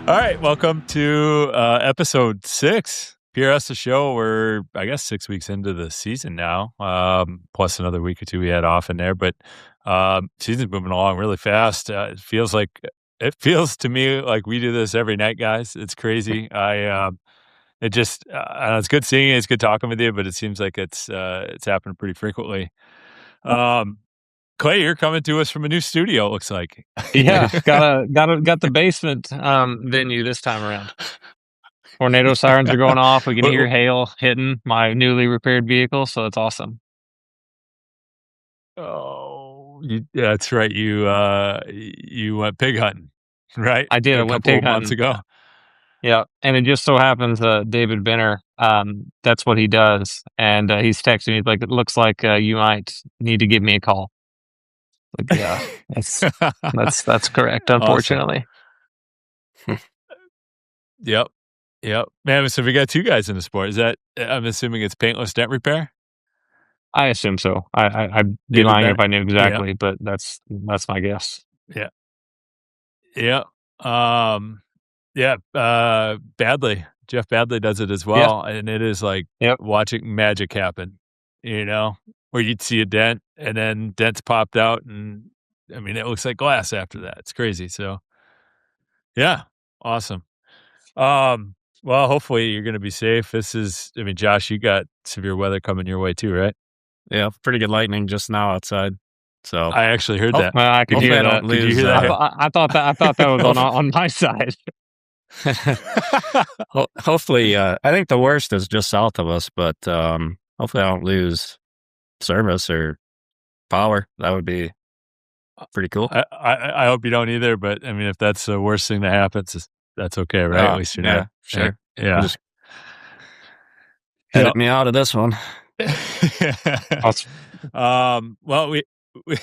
All right, welcome to episode 6, PRS The Show. We're, I guess, 6 weeks into the season now, plus another week or two we had off in there. But season's moving along really fast. It feels to me like we do this every night, guys. It's crazy. It's good seeing you. It's good talking with you, but it seems like it's happening pretty frequently. Clay, you're coming to us from a new studio. It looks like. Yeah, got the basement venue this time around. Tornado sirens are going off. We can hear hail hitting my newly repaired vehicle, so it's awesome. Oh, that's right. You went pig hunting, right? I did. I went pig months hunting ago. Yeah, and it just so happens David Benner, that's what he does, and he's texting me like, "It looks like you might need to give me a call." Like, yeah, that's correct. Unfortunately. Awesome. Yep. Man, so we got two guys in the sport. Is that? I'm assuming it's paintless dent repair. I assume so. I'd be lying if I knew exactly, but that's my guess. Yeah. Badly. Jeff Badley does it as well, and it is like watching magic happen. You know, where you'd see a dent, and then dents popped out, and I mean, it looks like glass after that. It's crazy. So, yeah, awesome. Well, hopefully you're going to be safe. Josh, you got severe weather coming your way too, right? Yeah, pretty good lightning just now outside. So I actually heard that. Well, I could hear that. Did you hear that? I thought that was on my side. Hopefully, I think the worst is just south of us, but hopefully I don't lose service or power. That would be pretty cool. I hope you don't either, but I mean, if that's the worst thing that happens, that's okay, right? At least you're not. Sure. Yeah. Just edit me out of this one. Well, we we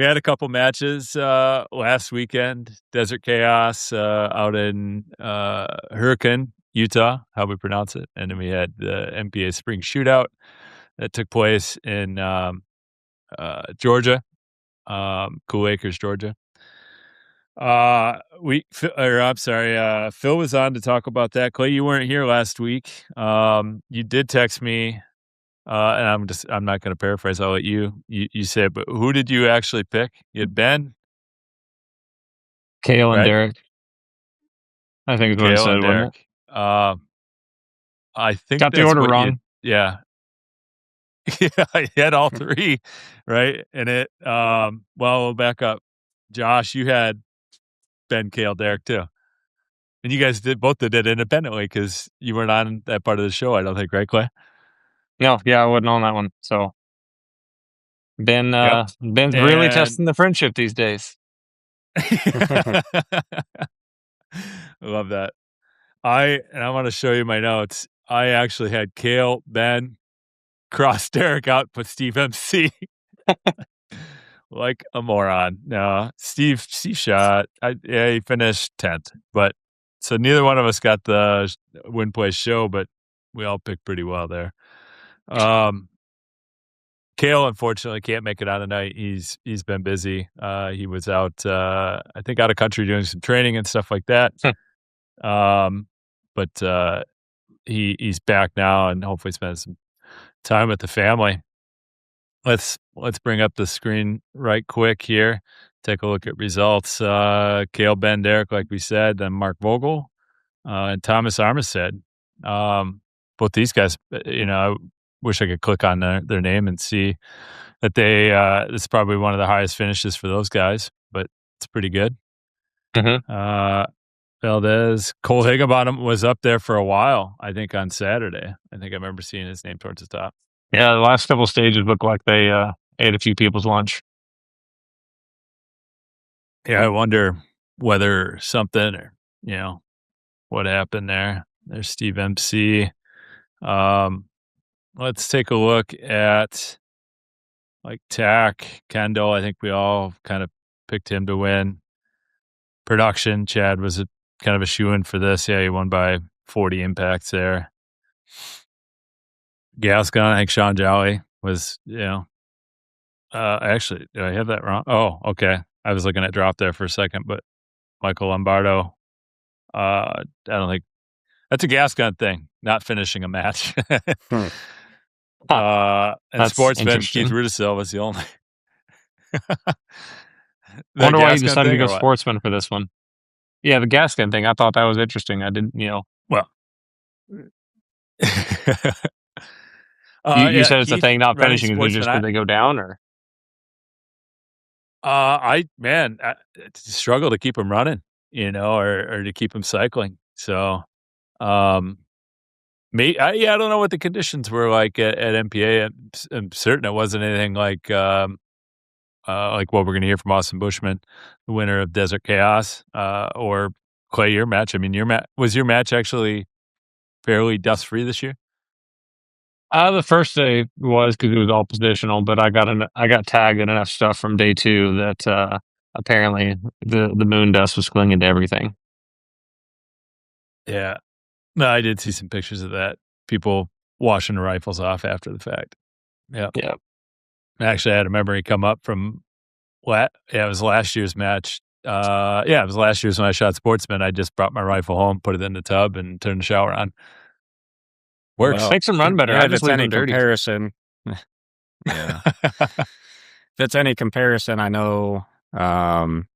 had a couple matches last weekend. Desert Chaos out in Hurricane, Utah, how we pronounce it, and then we had the NBA Spring Shootout that took place in Georgia, Cool Acres, Georgia. Phil was on to talk about that. Clay, you weren't here last week. You did text me, and I'm not going to paraphrase. I'll let you say it, but who did you actually pick? You had Ben, Kale, and Derek. I think is what it said, wasn't it? I think got the order wrong. Yeah, he had all three, right? And it, we'll back up. Josh, you had Ben, Kale, Derek too. And you guys both did it independently because you weren't on that part of the show, I don't think, right, Clay? No, I wasn't on that one. So Ben's really testing the friendship these days. I love that. I want to show you my notes. I actually had Kale, Ben, cross Derek out, put Steve MC. Like a moron. No, Steve shot. He finished 10th, but so neither one of us got the win play show, but we all picked pretty well there. Kale unfortunately can't make it on tonight. He's been busy. He was out, I think, out of country doing some training and stuff like that. But he's back now and hopefully spending some time with the family. Let's bring up the screen right quick here. Take a look at results. Kale, Ben, Derek, like we said, then Mark Vogel and Thomas Armistead. Both these guys, I wish I could click on their name and see that this is probably one of the highest finishes for those guys, but it's pretty good. Mm-hmm. Valdez, Cole Higginbottom was up there for a while, I think, on Saturday. I think I remember seeing his name towards the top. Yeah, the last couple stages looked like they ate a few people's lunch. Yeah, I wonder whether something or, what happened there. There's Steve MC. Let's take a look at like Tack, Kendall. I think we all kind of picked him to win. Production, Chad was kind of a shoe-in for this. Yeah, he won by 40 impacts there. Gascon, I think Sean Jolly was, actually, did I have that wrong? Oh, okay. I was looking at drop there for a second, but Michael Lombardo. I don't think that's a gas gun thing, not finishing a match. Hmm. And That's Sportsman, Keith interesting. Rudisil was the only. I The wonder why you gas gun decided to thing go or what? Sportsman for this one. Yeah, the gas gun thing. I thought that was interesting. I didn't, Well, you yeah, said it's a Keith thing. Not running finishing is it just Sportsman. because they go down, or I struggle to keep him running, or to keep him cycling. So, I don't know what the conditions were like at MPA. I'm certain it wasn't anything like what we're going to hear from Austin Bushman, the winner of Desert Chaos, or Clay, your match. I mean, was your match actually fairly dust free this year? the first day was because it was all positional, but I got tagged in enough stuff from day 2 that apparently the moon dust was clinging to everything. Yeah. No, I did see some pictures of that. People washing the rifles off after the fact. Yeah. Yeah. Actually, I had a memory come up from it was last year's match. It was last year's when I shot Sportsman. I just brought my rifle home, put it in the tub, and turned the shower on. Works. Well, Makes them run better. yeah, I if just it's leave any them dirty. comparison, yeah. If it's any comparison, I know when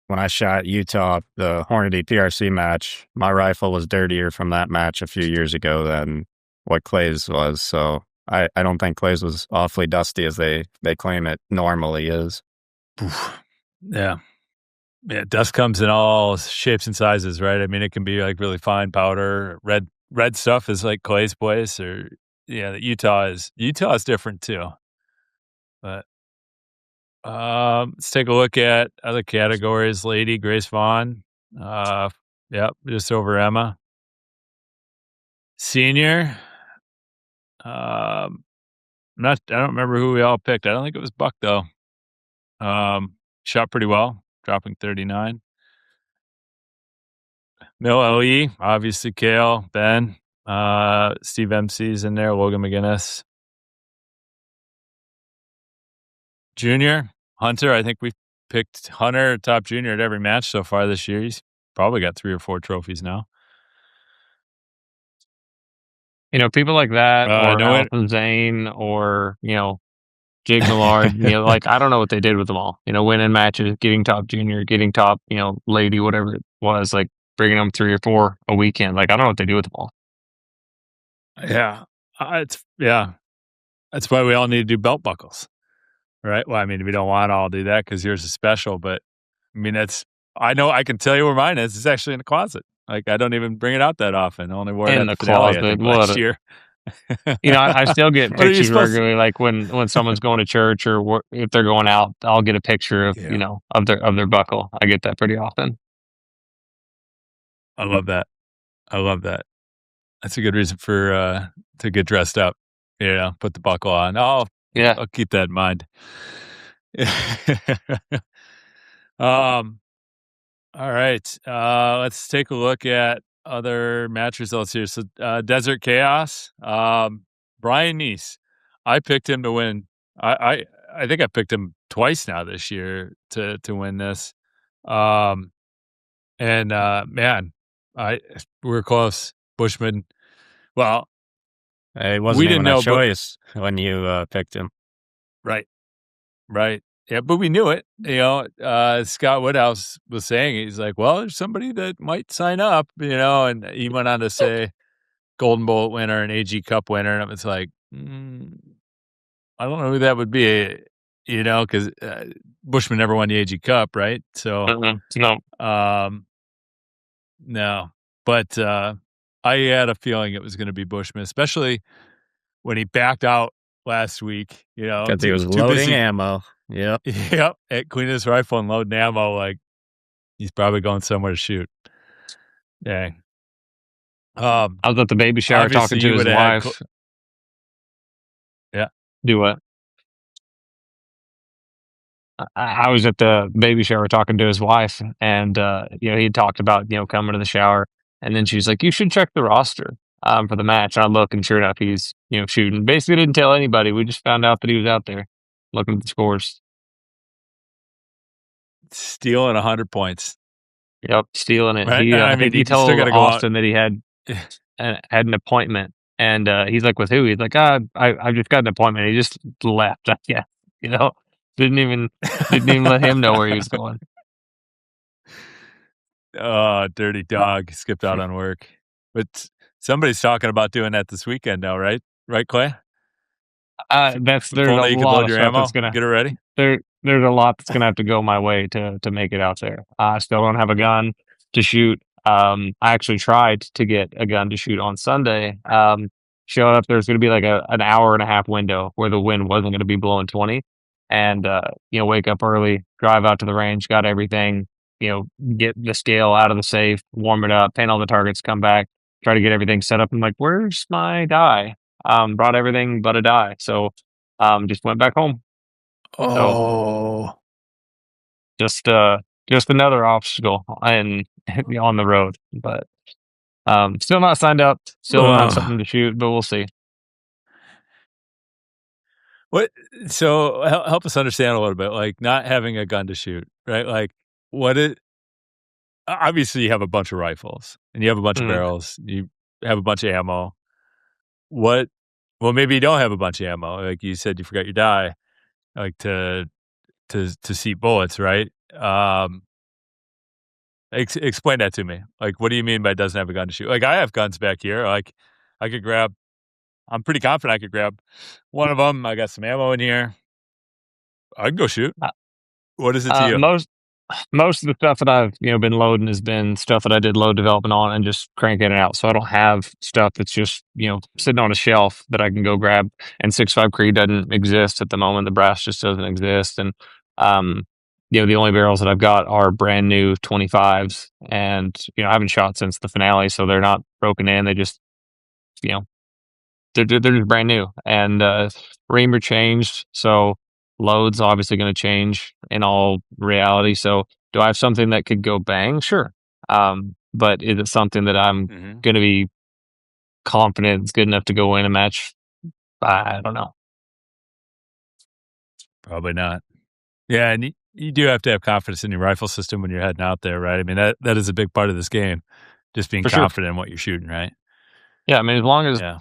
I shot Utah, the Hornady PRC match, my rifle was dirtier from that match a few years ago than what Clay's was. So I don't think Clay's was awfully dusty as they claim it normally is. Yeah. Yeah, dust comes in all shapes and sizes, right? I mean, it can be like really fine powder. Red stuff is like Clay's place, or Utah is different too. But let's take a look at other categories. Lady Grace Vaughn, just over Emma. Senior, I don't remember who we all picked. I don't think it was Buck though. Shot pretty well, dropping 39. No LE, obviously Kale, Ben, Steve MC's in there, Logan McGinnis. Junior, Hunter, I think we've picked Hunter top junior at every match so far this year. He's probably got 3 or 4 trophies now. People like that, or Alton Zane, or, Jake Millard, I don't know what they did with them all. Winning matches, getting top junior, getting top, lady, whatever it was, like bringing them 3 or 4 a weekend. I don't know what they do with them all. Yeah. That's why we all need to do belt buckles, right? Well, I mean, we don't want to all do that because yours is special, but I mean, I know I can tell you where mine is. It's actually in the closet. I don't even bring it out that often. I only wore it in at the finale, closet I think, last year. I still get pictures regularly. Like when someone's going to church, or if they're going out, I'll get a picture of of their buckle. I get that pretty often. I love that. That's a good reason for to get dressed up. Put the buckle on. I'll keep that in mind. All right. Let's take a look at other match results here. So Desert Chaos. Brian Neese. I picked him to win. I think I picked him twice now this year to win this. Man, we're close. Bushman. Well, it wasn't even a choice when you picked him. Right. Yeah, but we knew it. Scott Woodhouse was saying, he's like, well, there's somebody that might sign up, and he went on to say Golden Bullet winner and AG Cup winner. And I was like, I don't know who that would be, because Bushman never won the AG Cup, right? So, no. But I had a feeling it was going to be Bushman, especially when he backed out last week, because he was loading ammo. Yep. At cleaning his rifle and loading ammo, like he's probably going somewhere to shoot. Dang. I was at the baby shower talking to his wife. Yeah. Do what? I was at the baby shower talking to his wife, and he talked about coming to the shower, and then she was like, "You should check the roster for the match." And I look, and sure enough, he's shooting. Basically, didn't tell anybody. We just found out that he was out there looking at the scores. Stealing 100 points. Yep, stealing it. right? He, I I mean, think he you still told got to go out. Austin that he had an appointment, and he's like, "With who?" He's like, I just got an appointment." He just left. Yeah, you know, didn't even let him know where he was going. Oh, dirty dog skipped out on work. But somebody's talking about doing that this weekend now, right? Right, Clay? There's If a only you could lot load of your stuff that's ammo, gonna get it ready. there's a lot that's gonna have to go my way to make it out there. I still don't have a gun to shoot. I actually tried to get a gun to shoot on Sunday. Showed up, there's gonna be like an hour and a half window where the wind wasn't gonna be blowing 20, and wake up early, drive out to the range, got everything, get the scale out of the safe, warm it up, paint all the targets, come back, try to get everything set up. I'm like, where's my die? Brought everything but a die, so just went back home. So Oh, just another obstacle and on the road, but still not signed up. Still don't have ugh. something to shoot, but we'll see. What? So help us understand a little bit, like not having a gun to shoot, right? Like what it, obviously you have a bunch of rifles and you have a bunch of Mhm. barrels, you have a bunch of ammo. What, well, maybe you don't have a bunch of ammo. Like you said, you forgot your die, like to seat bullets, right? Explain that to me. Like, what do you mean by doesn't have a gun to shoot? Like, I have guns back here. Like, I could grab. I'm pretty confident I could grab one of them. I got some ammo in here. I can go shoot. Uh, What is it to you? most of the stuff that I've been loading has been stuff that I did load development on and just cranking it out. So I don't have stuff that's just sitting on a shelf that I can go grab. And 6.5 Creed doesn't exist at the moment. The brass just doesn't exist. And um, the only barrels that I've got are brand new 25s, and I haven't shot since the finale, so they're not broken in. They just you know they're just brand new, and reamer changed, so load's obviously going to change in all reality. So, do I have something that could go bang? Sure, but is it something that I'm Hmm. going to be confident it's good enough to go win a match? I don't know. Probably not. Yeah, and you do have to have confidence in your rifle system when you're heading out there, right? I mean, that is a big part of this game, just being For sure. confident in what you're shooting, right? Yeah, I mean, as long as Yeah.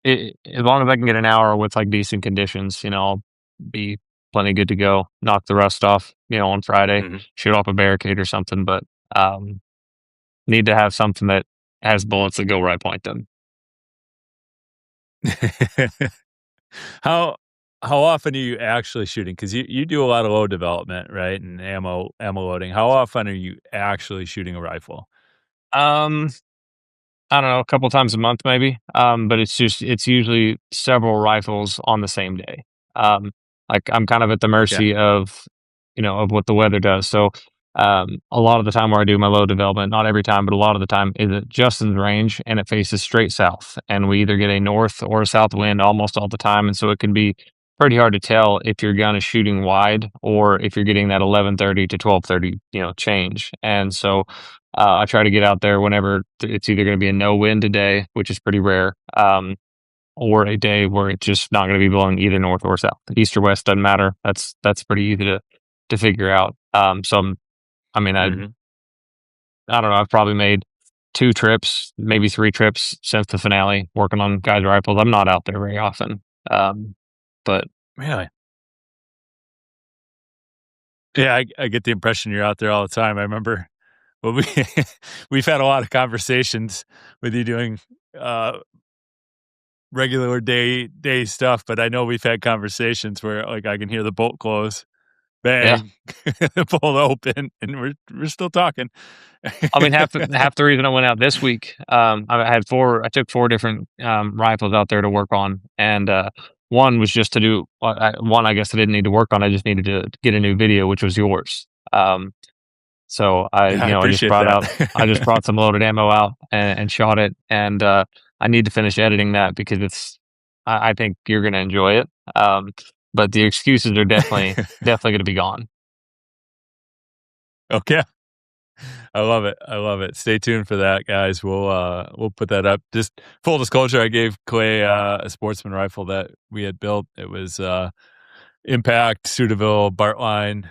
as long as I can get an hour with like decent conditions, I'll be plenty good to go. Knock the rust off, on Friday, Hmm. shoot off a barricade or something. But need to have something that has bullets that go right point them. How how often are you actually shooting? Because you do a lot of load development, right, and ammo loading. How often are you actually shooting a rifle? Um, I don't know, a couple times a month maybe. But it's usually several rifles on the same day. Um, like I'm kind of at the Okay. mercy of what the weather does. So a lot of the time where I do my load development, not every time, but a lot of the time is at Justin's range and it faces straight south. And we either get a north or a south wind almost all the time. And so it can be pretty hard to tell if your gun is shooting wide or if you're getting that 11:30 to 12:30, change. And so I try to get out there whenever it's either going to be a no wind today, which is pretty rare, or a day where it's just not going to be blowing either north or south. East or west doesn't matter. That's pretty easy to figure out. I mean, Hmm. I don't know. I've probably made 2 trips, maybe 3 trips since the finale, working on guys' rifles. I'm not out there very often, but Really? Yeah, I get the impression you're out there all the time. I remember, well, we've had a lot of conversations with you doing uh, regular day stuff, but I know we've had conversations where like I can hear the bolt close, yeah. bang, the bolt open, and we're still talking. I mean, half the reason I went out this week, I took 4 different rifles out there to work on, and one was just to do one. I guess I didn't need to work on. I just needed to get a new video, which was yours. So Yeah, I appreciate I just that. brought some loaded ammo out and shot it, and I need to finish editing that because I think you're going to enjoy it. But the excuses are definitely going to be gone. Okay. I love it. I love it. Stay tuned for that, guys. We'll put that up. Just full disclosure, I gave Clay a Sportsman rifle that we had built. It was Impact Sudaville Bartline.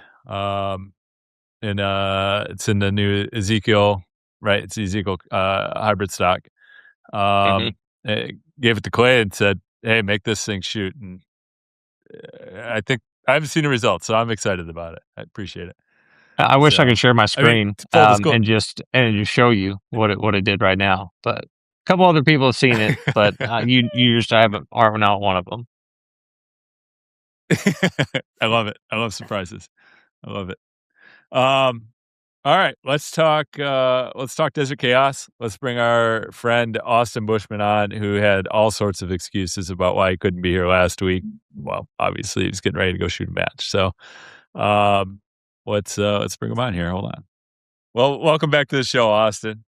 and it's in the new Ezekiel, right? It's Ezekiel hybrid stock. Gave it to Clay and said, "Hey, make this thing shoot." And I think I haven't seen the results, so I'm excited about it. I appreciate it. I wish I So, could share my I screen mean, full disclosure. and just show you what it did right now. But a couple other people have seen it, but you just aren't not one of them. I love it. I love surprises. I love it. All right, let's talk Desert Chaos. Let's bring our friend Austin Bushman on, who had all sorts of excuses about why he couldn't be here last week. Well, obviously he was getting ready to go shoot a match. So let's bring him on here. Hold on. Well, welcome back to the show, Austin.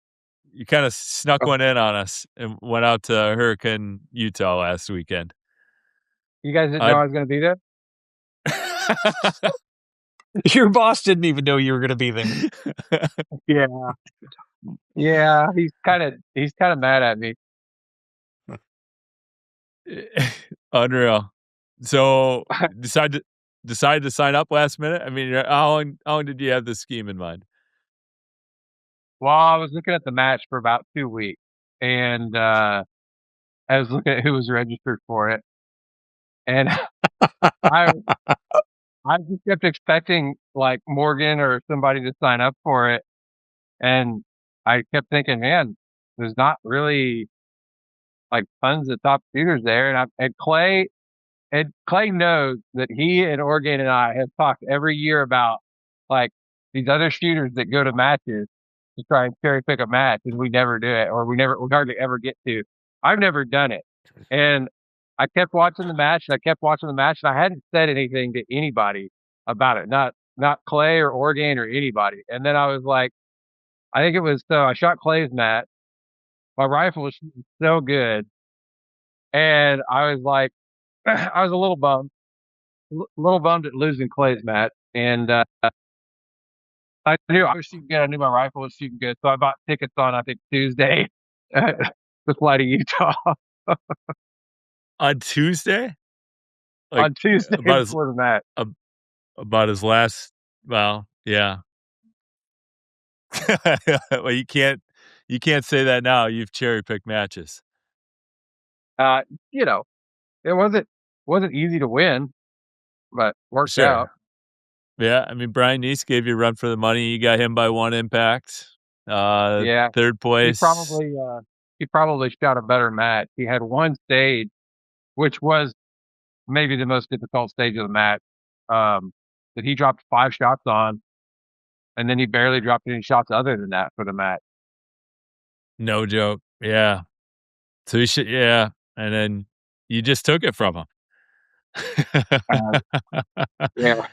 You kind of snuck one in on us and went out to Hurricane, Utah last weekend. You guys didn't know I was going to be there? Your boss didn't even know you were going to be there. Yeah. He's kind of mad at me. Unreal. So decided to sign up last minute. I mean, how long did you have this scheme in mind? Well, I was looking at the match for about 2 weeks, and I was looking at who was registered for it, and I just kept expecting like Morgan or somebody to sign up for it, and I kept thinking, man, there's not really like tons of top shooters there, and Clay knows that he and Organ and I have talked every year about like these other shooters that go to matches to try and cherry pick a match, and we never do it, or we hardly ever get to. I've never done it, and I kept watching the match, and I hadn't said anything to anybody about it, not Clay or Organ or anybody. And then I was like, I think it was so I shot Clay's match. My rifle was shooting so good, and I was like, I was a little bummed at losing Clay's match, and I knew I was shooting good. I knew my rifle was shooting good, so I bought tickets on I think Tuesday to fly to Utah On Tuesday? on Tuesday about before the match. about his last. Well, yeah. Well, you can't say that now. You've cherry picked matches. You know, it wasn't easy to win, but worked out. Yeah, I mean, Brian Neese gave you a run for the money. You got him by one impact. Yeah, Third place. he probably shot a better match. He had one stage, which was maybe the most difficult stage of the match, that he dropped 5 shots on, and then he barely dropped any shots other than that for the match. No joke. Yeah. So you should. Yeah, and then you just took it from him. Yeah.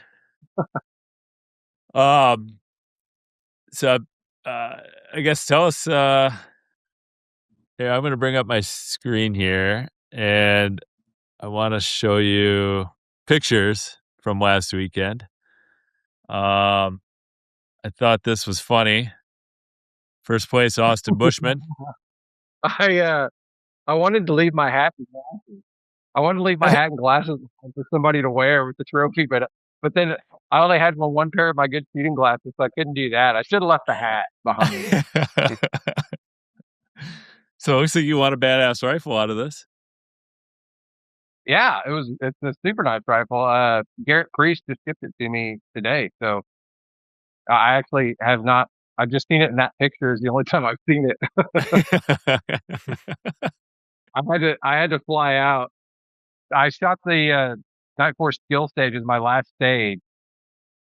So, I guess tell us. Yeah, I'm going to bring up my screen here, and I want to show you pictures from last weekend. I thought this was funny. First place, Austin Bushman. I wanted to leave my hat and glasses. I wanted to leave my hat and glasses for somebody to wear with the trophy, but then I only had one pair of my good shooting glasses, so I couldn't do that. I should have left the hat behind. So it looks like you want a badass rifle out of this. Yeah, it's a super nice rifle. Garrett Priest just shipped it to me today, so I actually have not. I've just seen it in that picture. Is the only time I've seen it. I had to fly out. I shot the Night Force skill stage as my last stage.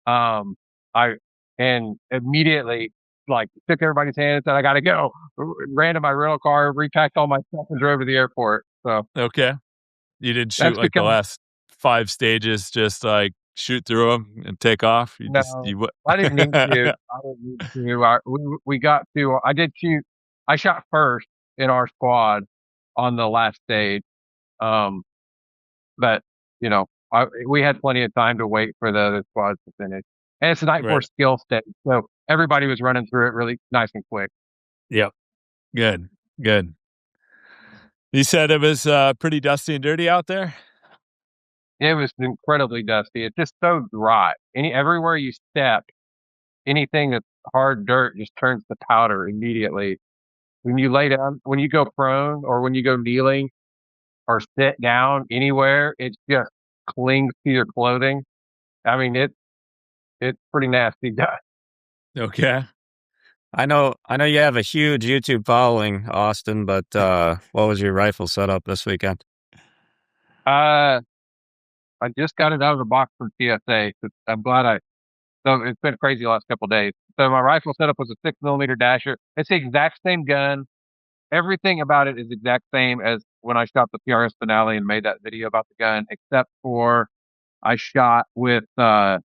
And immediately like shook everybody's hand and said, "I got to go." Ran to my rental car, repacked all my stuff, and drove to the airport. So okay, you didn't shoot like the last 5 stages, just like shoot through them and take off. I didn't need to. We got to. I shot first in our squad on the last stage. But we had plenty of time to wait for the other squads to finish. And it's a Night Force skill stage, so everybody was running through it really nice and quick. Yep. Good. You said it was pretty dusty and dirty out there? It was incredibly dusty. It's just so dry. Everywhere you step, anything that's hard dirt just turns to powder immediately. When you lay down, when you go prone or when you go kneeling or sit down anywhere, it just clings to your clothing. I mean, it's pretty nasty dust. Okay. I know you have a huge YouTube following, Austin, but what was your rifle setup this weekend? I just got it out of the box from TSA. So I'm glad so it's been crazy the last couple of days. So my rifle setup was a 6mm Dasher. It's the exact same gun. Everything about it is the exact same as when I shot the PRS finale and made that video about the gun, except for I shot with the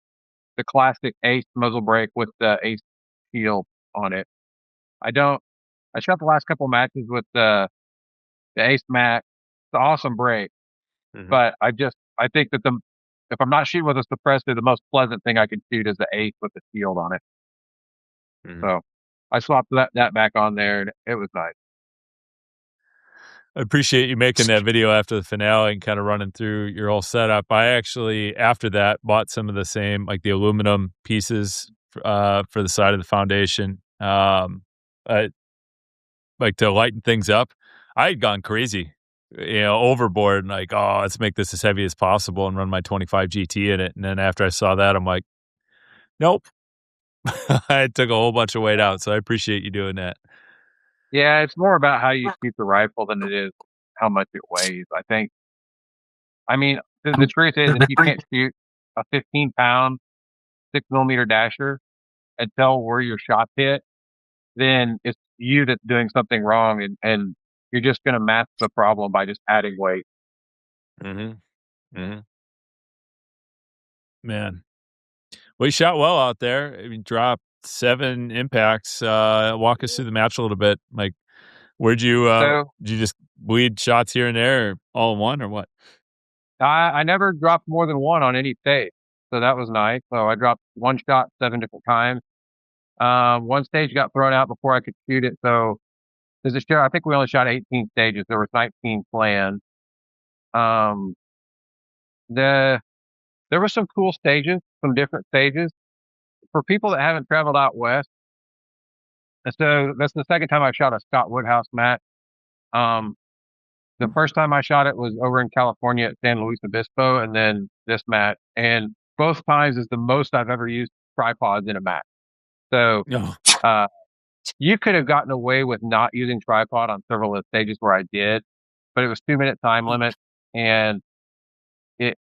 classic Ace muzzle brake with the Ace shield on it. I shot the last couple matches with the Ace Max. It's an awesome brake, but I think that if I'm not shooting with a suppressor, the most pleasant thing I can shoot is the Ace with the shield on it. So I swapped that back on there, and it was nice. I appreciate you making that video after the finale and kind of running through your whole setup. I actually, after that, bought some of the same, like the aluminum pieces for the side of the foundation, like to lighten things up. I had gone crazy, overboard, and like, oh, let's make this as heavy as possible and run my 25 GT in it. And then after I saw that, I'm like, nope. I took a whole bunch of weight out, so I appreciate you doing that. Yeah, it's more about how you shoot the rifle than it is how much it weighs, I think. I mean, the truth is, if you can't shoot a 15-pound 6mm Dasher and tell where your shot hit, then it's you that's doing something wrong, and you're just going to mask the problem by just adding weight. Man, well, you shot well out there. I mean, dropped 7 impacts. Walk us through the match a little bit. Like, did you just bleed shots here and there, or all in one, or what? I never dropped more than one on any stage, so that was nice. So I dropped one shot 7 different times. One stage got thrown out before I could shoot it. So there's a show. I think we only shot 18 stages. There was 19 planned. There were some cool stages, some different stages for people that haven't traveled out west. And so that's the second time I shot a Scott Woodhouse match. The first time I shot it was over in California at San Luis Obispo, and then this match. And both times is the most I've ever used tripods in a match. So you could have gotten away with not using tripod on several of the stages where I did, but it was 2-minute time limit, and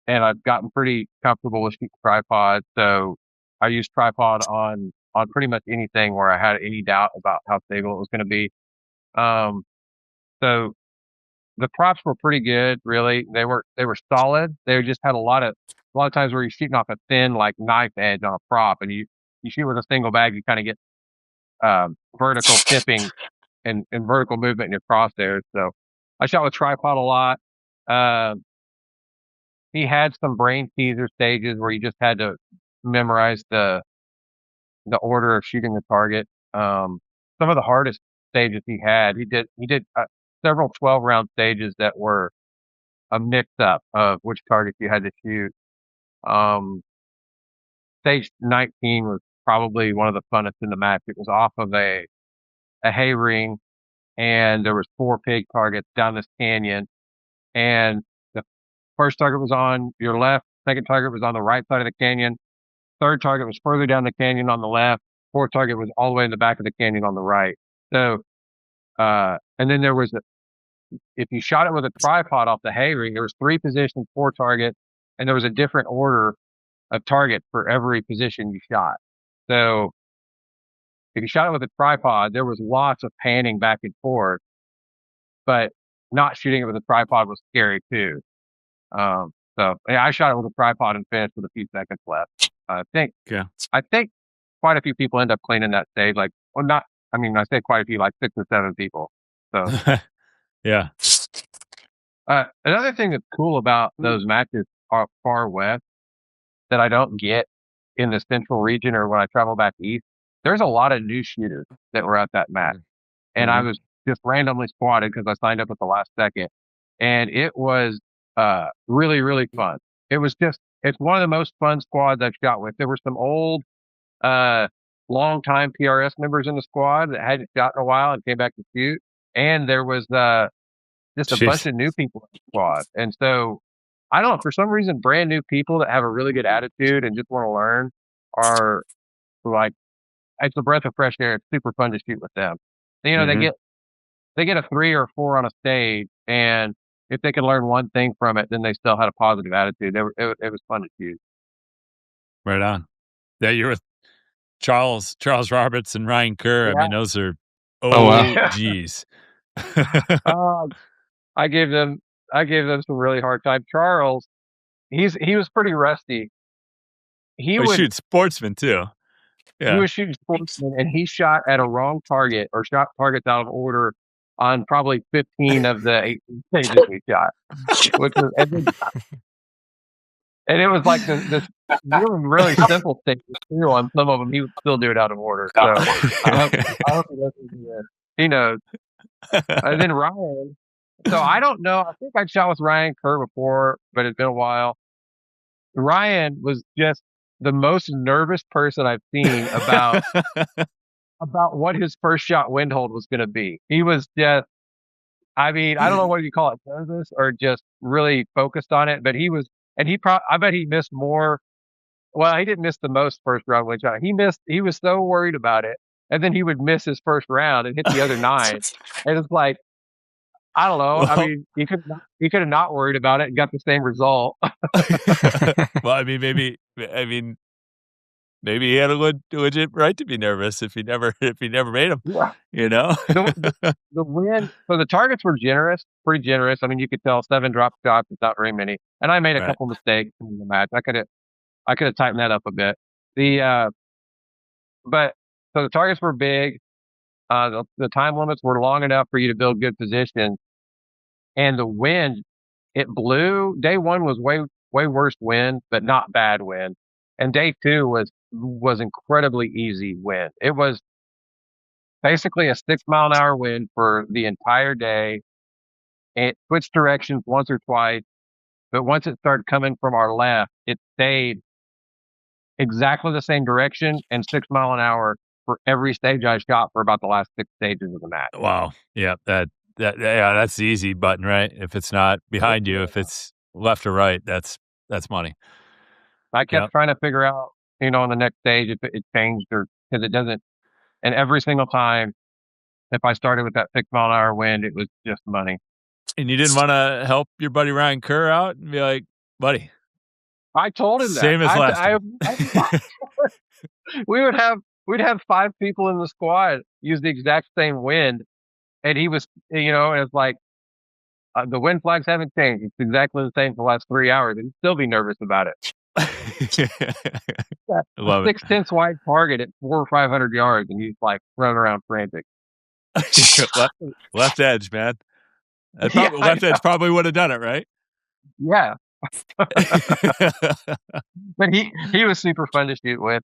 I've gotten pretty comfortable with shooting tripod. So I used tripod on pretty much anything where I had any doubt about how stable it was going to be. So the props were pretty good, really. They were solid. They just had a lot of times where you're shooting off a thin, like, knife edge on a prop, and you shoot with a single bag, you kind of get vertical tipping and vertical movement in your crosshairs. So I shot with tripod a lot. He had some brain teaser stages where you just had to memorize the order of shooting the target. Some of the hardest stages he did several 12-round stages that were a mix-up of which targets you had to shoot. Stage 19 was probably one of the funnest in the match. It was off of a hay ring, and there was 4 pig targets down this canyon. And the first target was on your left, second target was on the right side of the canyon, third target was further down the canyon on the left, fourth target was all the way in the back of the canyon on the right. So, and then there was if you shot it with a tripod off the hay ring, there was 3 positions, 4 targets, and there was a different order of target for every position you shot. So if you shot it with a tripod, there was lots of panning back and forth, but not shooting it with a tripod was scary too. So yeah, I shot it with a tripod and finished with a few seconds left. I think quite a few people end up cleaning that stage. Like, well, not, I mean, I say quite a few, like 6 or 7 people. So yeah. Another thing that's cool about those matches are far west that I don't get in the central region or when I travel back east. There's a lot of new shooters that were at that match, and I was just randomly squatted because I signed up at the last second, and it was really, really fun. It's one of the most fun squads I've shot with. There were some old longtime PRS members in the squad that hadn't shot in a while and came back to shoot, and there was just a bunch Jeez. of new people in the squad. And so, I don't know, for some reason, brand new people that have a really good attitude and just want to learn are like, it's a breath of fresh air. It's super fun to shoot with them. You know, Mhm. they get a 3 or a 4 on a stage, and if they can learn one thing from it, then they still had a positive attitude. It was fun to shoot. Right on. Yeah, you're with Charles Roberts and Ryan Kerr. I Yeah. mean, those are Oh, wow. OGs. Uh, I gave them some really hard time. Charles, he was pretty rusty. He We would shoot sportsmen too. he Yeah. was shooting sportsmen, and he shot at a wrong target or shot targets out of order on probably 15 of the 18 stages we shot, which was and it was like this really simple stages too. On some of them, he would still do it out of order. So I hope he listens to this. He knows. And then Ryan. So I don't know. I think I shot with Ryan Kerr before, but it's been a while. Ryan was just the most nervous person I've seen about what his first shot wind hold was going to be. He was just, I mean, I don't know what you call it, nervous or just really focused on it. But he was, and I bet he missed more. Well, he didn't miss the most first round wind shot. He was so worried about it, and then he would miss his first round and hit the other 9. And it's like, I don't know. I Well, mean, he could have not worried about it and got the same result. well, I mean, maybe he had a legit right to be nervous if he never made them. Yeah. You know. The win. So the targets were pretty generous. I mean, you could tell 7 drop shots. It's not very many. And I made a Right. couple mistakes in the match. I could have tightened that up a bit. But so the targets were big. The time limits were long enough for you to build good positions. And the wind, it blew. Day 1 was way worse wind, but not bad wind. And day 2 was incredibly easy wind. It was basically a 6-mile-an-hour wind for the entire day. It switched directions once or twice, but once it started coming from our left, it stayed exactly the same direction and 6 mile an hour for every stage I shot for about the last 6 stages of the match. Wow. Yeah. That's the easy button, right? If it's not behind you, if it's left or right, that's money. I kept Yep. trying to figure out, on the next stage if it changed or because it doesn't. And every single time, if I started with that 6-mile-an-hour wind, it was just money. And you didn't want to help your buddy Ryan Kerr out and be like, buddy, I told him that. same as last time. We'd have 5 people in the squad use the exact same wind, and he was, and it's like the wind flags haven't changed. It's exactly the same for the last 3 hours, and he'd still be nervous about it. I love it. 6/10 wide target at 400 or 500 yards, and he's like running around frantic. left edge, man. Yeah, Left edge probably would have done it, right? Yeah. But he was super fun to shoot with.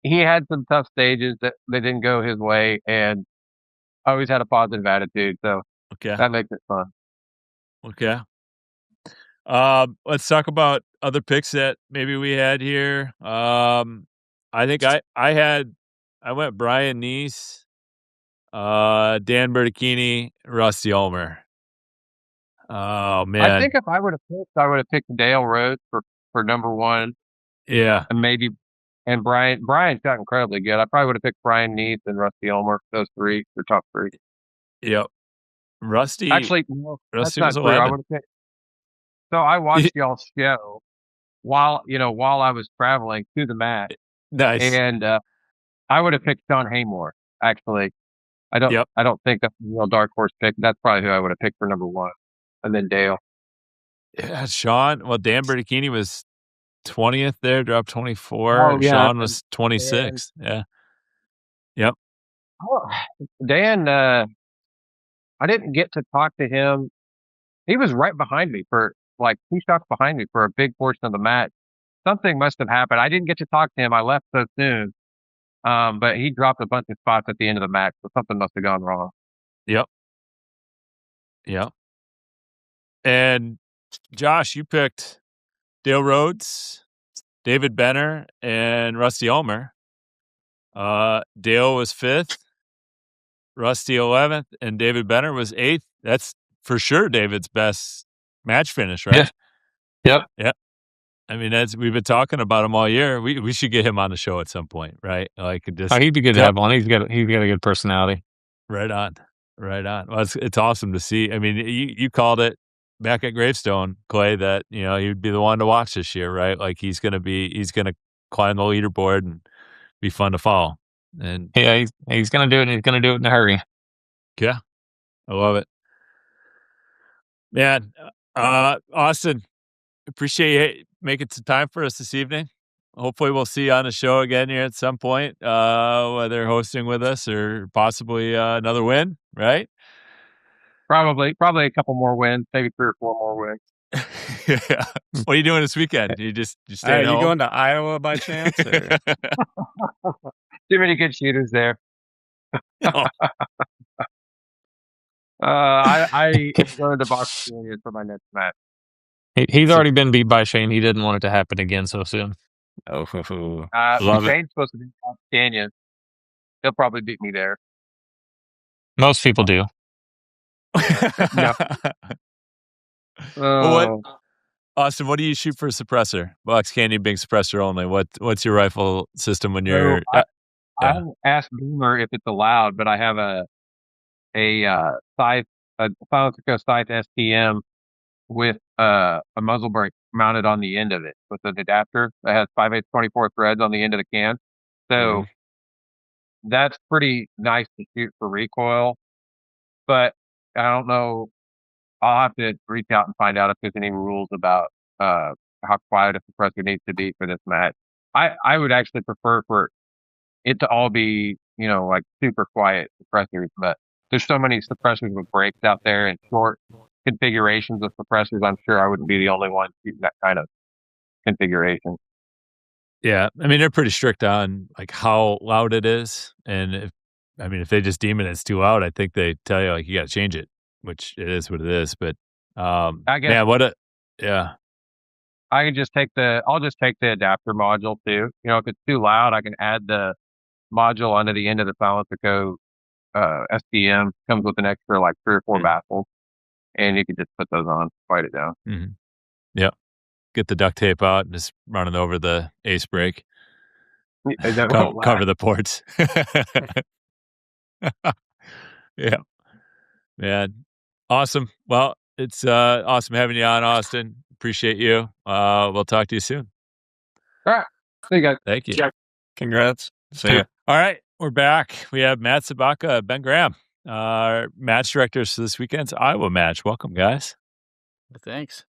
He had some tough stages that they didn't go his way, and always had a positive attitude. So Okay. that makes it fun. Okay. Let's talk about other picks that maybe we had here. I think I went Brian Neese, Dan Bertocchini, Rusty Ulmer. Oh man. I think if I would have picked Dale Rhodes for number 1. Yeah. And Brian shot incredibly good. I probably would have picked Brian Neese and Rusty Ulmer. Those 3 for top 3. Yep. Rusty. Actually, no, Rusty that's was not true. I 11. would have picked. So I watched y'all's show while I was traveling to the match, Nice. and I would have picked Sean Haymore. Actually, I don't think that's a real dark horse pick. That's probably who I would have picked for number 1, and then Dale. Yeah, Sean. Well, Dan Bertocchini was 20th there, dropped 24. Oh, yeah, Sean was 26th. Yeah. Yep. Oh, Dan, I didn't get to talk to him. He was right behind me for 2 shots behind me for a big portion of the match. Something must have happened. I didn't get to talk to him. I left so soon. But he dropped a bunch of spots at the end of the match, so something must have gone wrong. Yep. Yep. And Josh, you picked Dale Rhodes, David Benner, and Rusty Ulmer. Dale was 5th, Rusty 11th, and David Benner was 8th. That's for sure David's best match finish, right? Yep. Yep. I mean, we've been talking about him all year. We should get him on the show at some point, right? Like just He'd be good to have on. He's got a good personality. Right on. Well, it's awesome to see. I mean, you called it back at Gravestone, Clay, that he'd be the one to watch this year, right? Like he's gonna climb the leaderboard and be fun to follow. And yeah, he's gonna do it. And he's gonna do it in a hurry. Yeah, I love it, man. Austin, appreciate you making some time for us this evening. Hopefully we'll see you on the show again here at some point, whether hosting with us or possibly another win, right? Probably a couple more wins, maybe 3 or 4 more wins. Yeah. What are you doing this weekend? You staying home? You going to Iowa by chance? Or? Too many good shooters there. Oh. I am going to Box Canyon for my next match. He's already been beat by Shane. He didn't want it to happen again so soon. Oh, love it. Shane's supposed to be Box Canyon. He'll probably beat me there. Most people do. No. Austin, what do you shoot for a suppressor? Box Canyon, big suppressor only. What's your rifle system when you're? I asked Boomer if it's allowed, but I have a silencer Scythe STM with a muzzle brake mounted on the end of it with an adapter that has 5/8 24 threads on the end of the can. So that's pretty nice to shoot for recoil. But I don't know. I'll have to reach out and find out if there's any rules about how quiet a suppressor needs to be for this match. I would actually prefer for it to all be, like super quiet suppressors, but there's so many suppressors with brakes out there and short configurations of suppressors. I'm sure I wouldn't be the only one shooting that kind of configuration. Yeah, I mean they're pretty strict on like how loud it is, and if they just deem it as too loud, I think they tell you like you got to change it, which it is what it is. But I guess I can I'll just take the adapter module too. If it's too loud, I can add the module onto the end of the silencer SDM. Comes with an extra like 3 or 4 baffles, and you can just put those on, quiet it down. Mm-hmm. Yep. Get the duct tape out and just run it over the ace brake. Cover the ports. Yeah, man, awesome. Well, it's awesome having you on, Austin. Appreciate you. We'll talk to you soon. All right, see you guys. Thank you. Congrats. See ya. All right, we're back. We have Matt Sabaka, Ben Graham, our match directors for this weekend's Iowa match. Welcome, guys. Thanks.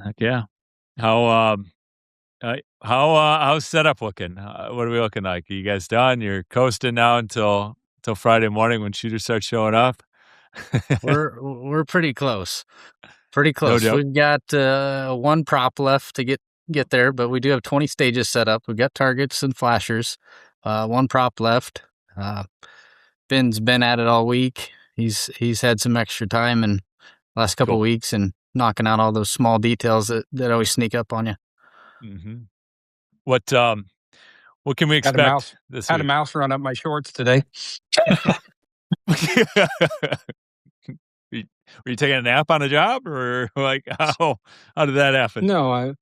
Heck yeah. How's setup looking? What are we looking like? Are you guys done? You're coasting now until Friday morning when shooters start showing up? We're pretty close. Pretty close. No We've got 1 prop left to get there, but we do have 20 stages set up. We've got targets and flashers. 1 prop left. Ben's been at it all week. He's had some extra time in the last couple of weeks and knocking out all those small details that always sneak up on you. Mm-hmm. What can we expect this week? Had a mouse run up my shorts today. Were you taking a nap on a job, or like how did that happen? No, I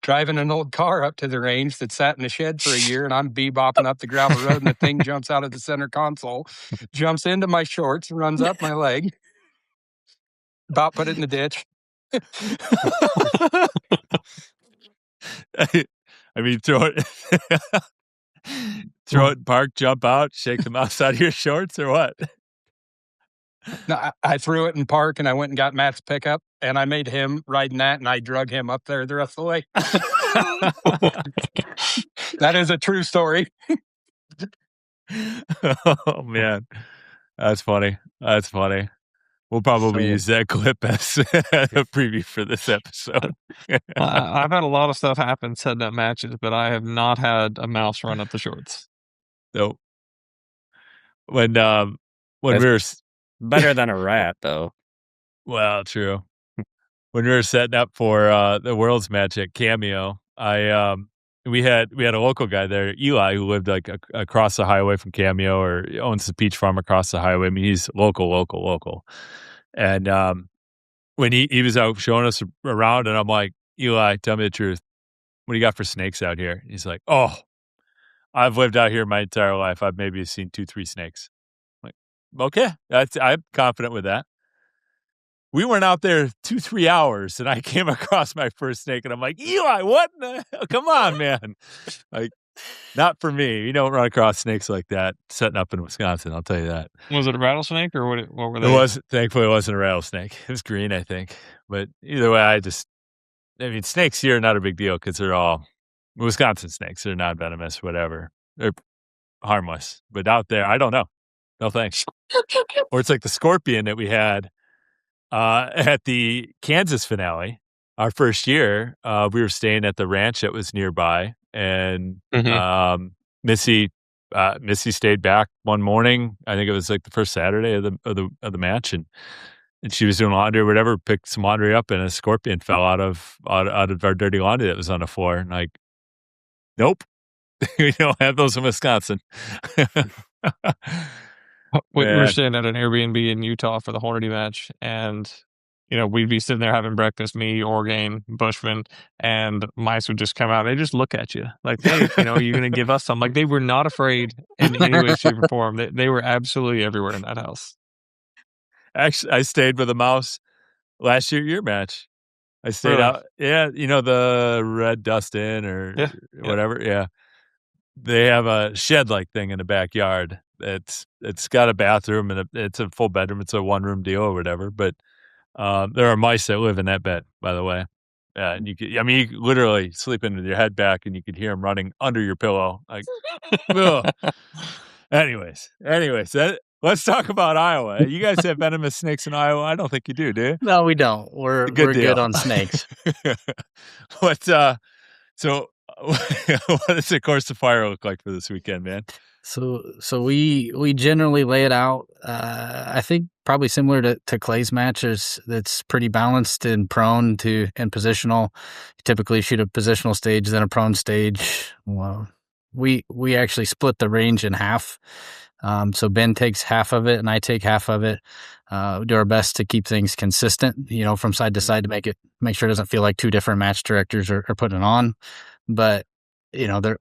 driving an old car up to the range that sat in a shed for a year, and I'm bebopping up the gravel road, and the thing jumps out of the center console, jumps into my shorts, runs up my leg, about put it in the ditch. I mean, throw it, park, jump out, shake the mouse out of your shorts, or what? No, I threw it in park, and I went and got Matt's pickup, and I made him ride in that, and I drug him up there the rest of the way. That is a true story. Oh man, that's funny. We'll probably use that clip as a preview for this episode. I've had a lot of stuff happen setting up matches, but I have not had a mouse run up the shorts. Nope. When we were better than a rat, though. Well, true. When we were setting up for the Worlds match at Cameo, I we had a local guy there, Eli, who lived like across the highway from Cameo, or owns the peach farm across the highway. I mean, he's local. And when he was out showing us around, and I'm like, Eli, tell me the truth. What do you got for snakes out here? He's like, oh, I've lived out here my entire life. I've maybe seen 2-3 snakes. I'm like, okay, I'm confident with that. We went out there 2-3 hours, and I came across my first snake, and I'm like, Eli, what? Come on, man. Like, not for me. You don't run across snakes like that setting up in Wisconsin, I'll tell you that. Was it a rattlesnake or what were they? Thankfully, it wasn't a rattlesnake. It was green, I think. But either way, I mean, snakes here are not a big deal because they're all Wisconsin snakes. They're not venomous, whatever. They're harmless. But out there, I don't know. No thanks. Or it's like the scorpion that we had at the Kansas finale, our first year. We were staying at the ranch that was nearby, and Missy stayed back one morning. I think it was like the first Saturday of the match, and she was doing laundry or whatever, picked some laundry up, and a scorpion fell out of our dirty laundry that was on the floor. And like, nope, we don't have those in Wisconsin. We were staying at an Airbnb in Utah for the Hornady match, and we'd be sitting there having breakfast, me, Orgain, Bushman, and mice would just come out. They just look at you like, hey, are you going to give us some? Like, they were not afraid in any way, shape, or form. They were absolutely everywhere in that house. Actually, I stayed with a mouse last year, your match. I stayed out. Yeah, the Red Dustin or whatever. Yeah. They have a shed-like thing in the backyard. It's got a bathroom, and it's a full bedroom. It's a one-room deal or whatever. But there are mice that live in that bed, by the way. And you could literally sleep with your head back, and you could hear them running under your pillow. Like, ugh. Anyways, let's talk about Iowa. You guys have venomous snakes in Iowa? I don't think you do you? No, we don't. We're good on snakes. So what does the course of fire look like for this weekend, man? So we generally lay it out. I think probably similar to Clay's matches. That's pretty balanced and prone to and positional. You typically shoot a positional stage, then a prone stage. Well, we actually split the range in half. So Ben takes half of it, and I take half of it. We do our best to keep things consistent, from side to side to make sure it doesn't feel like two different match directors are putting it on. But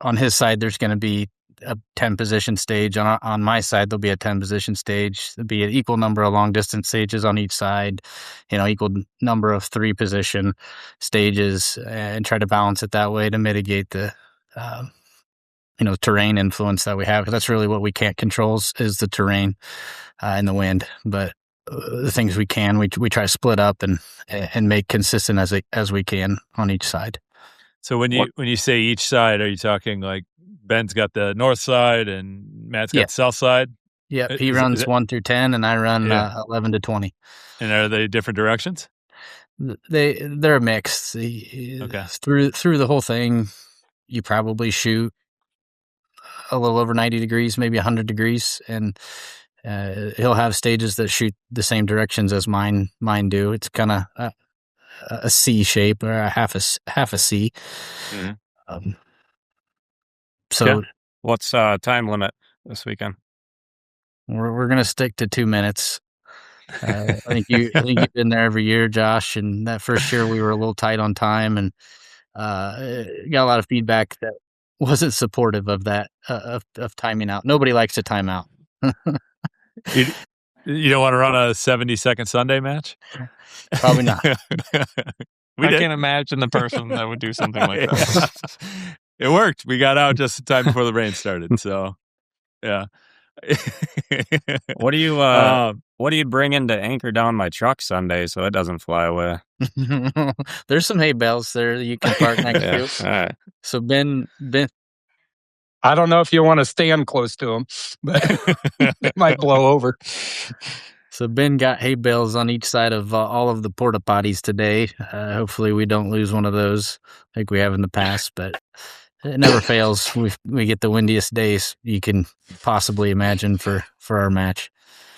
on his side, there's going to be a 10 position stage. On my side, there'll be a 10 position stage. There'll be an equal number of long distance stages on each side, equal number of 3 position stages, and try to balance it that way to mitigate the terrain influence that we have. That's really what we can't control is the terrain and the wind. But the things we can, we try to split up and make consistent as we can on each side. So when you say each side, are you talking like Ben's got the north side and Matt's got the south side? Yeah, he runs 1 through 10, and I run 11 to 20. And are they different directions? They're a mix. Okay. Through the whole thing, you probably shoot a little over 90 degrees, maybe 100 degrees, and he'll have stages that shoot the same directions as mine do. It's kind of a C shape, or a half a C. Mm-hmm. So what's time limit this weekend? We're gonna stick to 2 minutes. I think you've been there every year, Josh, and that first year we were a little tight on time, and got a lot of feedback that wasn't supportive of that of timing out. Nobody likes to time out. You don't want to run a 70-second Sunday match? Probably not. I can't imagine the person that would do something like that. It worked. We got out just in time before the rain started. So, yeah. What do you bring in to anchor down my truck Sunday so it doesn't fly away? There's some hay bales there that you can park next to. All right. So Ben, I don't know if you want to stand close to them, but it might blow over. So Ben got hay bales on each side of all of the porta potties today. Hopefully we don't lose one of those like we have in the past, but it never fails. We get the windiest days you can possibly imagine for our match.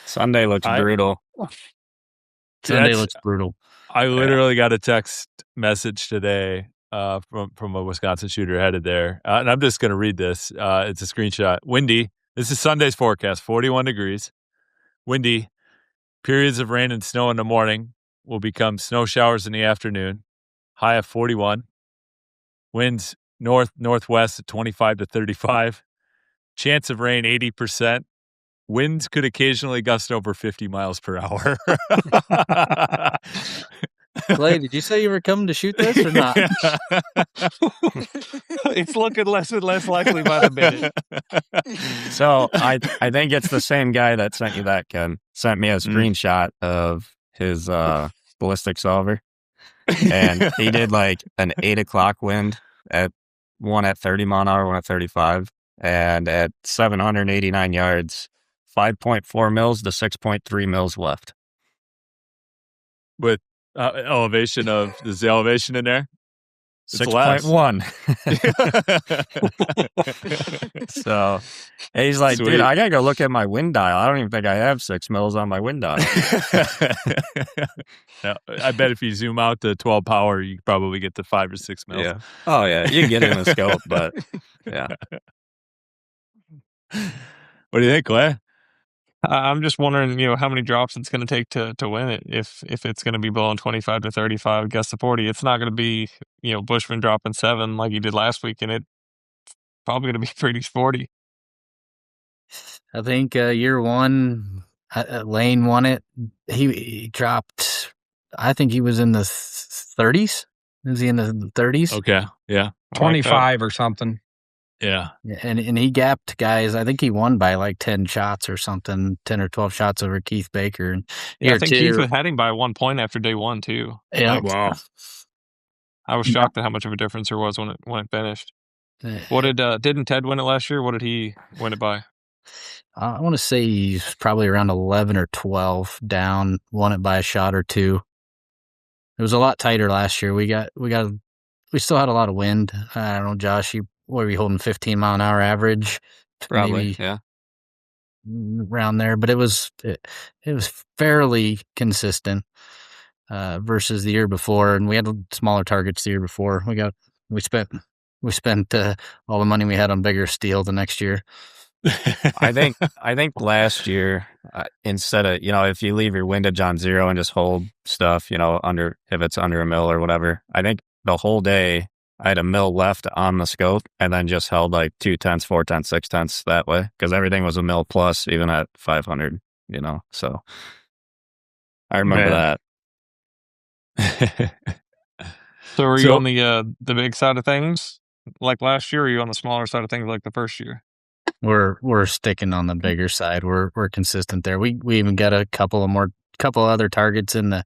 Sunday looks brutal. Sunday looks brutal. I literally got a text message today from a Wisconsin shooter headed there. And I'm just going to read this. It's a screenshot. Windy. This is Sunday's forecast, 41 degrees. Windy. Periods of rain and snow in the morning will become snow showers in the afternoon. High of 41. Winds northwest at 25 to 35. Chance of rain 80%. Winds could occasionally gust over 50 miles per hour. Clay, did you say you were coming to shoot this or not? It's looking less and less likely by the minute. So I think it's the same guy that sent you that, Ken. Sent me a screenshot of his ballistic solver. And he did like an 8 o'clock wind one at 30 mile an hour, one at 35. And at 789 yards, 5.4 mils to 6.3 mils left. With elevation of, is the elevation in there? 6.1. So he's like, Sweet. dude, I gotta go look at my wind dial. I don't even think I have 6 mils on my wind dial. No, I bet if you zoom out to 12 power, you could probably get to 5 or 6 mils. Yeah. Oh yeah, you can get it in the scope, but yeah. What do you think, Clay? I'm just wondering, how many drops it's going to take to win it. If it's going to be blowing 25 to 35, gust to 40, it's not going to be, Bushman dropping 7 like he did last week, and it's probably going to be pretty sporty. I think year one, Lane won it. He dropped, I think he was in the 30s. Is he in the 30s? Okay, yeah. 25 or something. Yeah. And he gapped guys. I think he won by like 10 shots or something, 10 or 12 shots over Keith Baker. And I think Keith had him by 1 point after day one too. Yeah. Wow. I was shocked at how much of a difference there was when it finished. What didn't Ted win it last year? What did he win it by? I want to say he's probably around 11 or 12 down, won it by a shot or two. It was a lot tighter last year. We still had a lot of wind. I don't know, Josh, what were you holding, 15 mile an hour average? Probably, maybe yeah. Around there, but it was fairly consistent versus the year before, and we had smaller targets the year before. We spent all the money we had on bigger steel the next year. I think last year, instead of, if you leave your windage on 0 and just hold stuff, if it's under a mil or whatever, I think the whole day I had a mil left on the scope and then just held like 2/10, 4/10, 6/10 that way because everything was a mil plus even at 500, so I remember that. So are you on the big side of things like last year, or are you on the smaller side of things like the first year? We're sticking on the bigger side. We're consistent there. We even got a couple other targets in the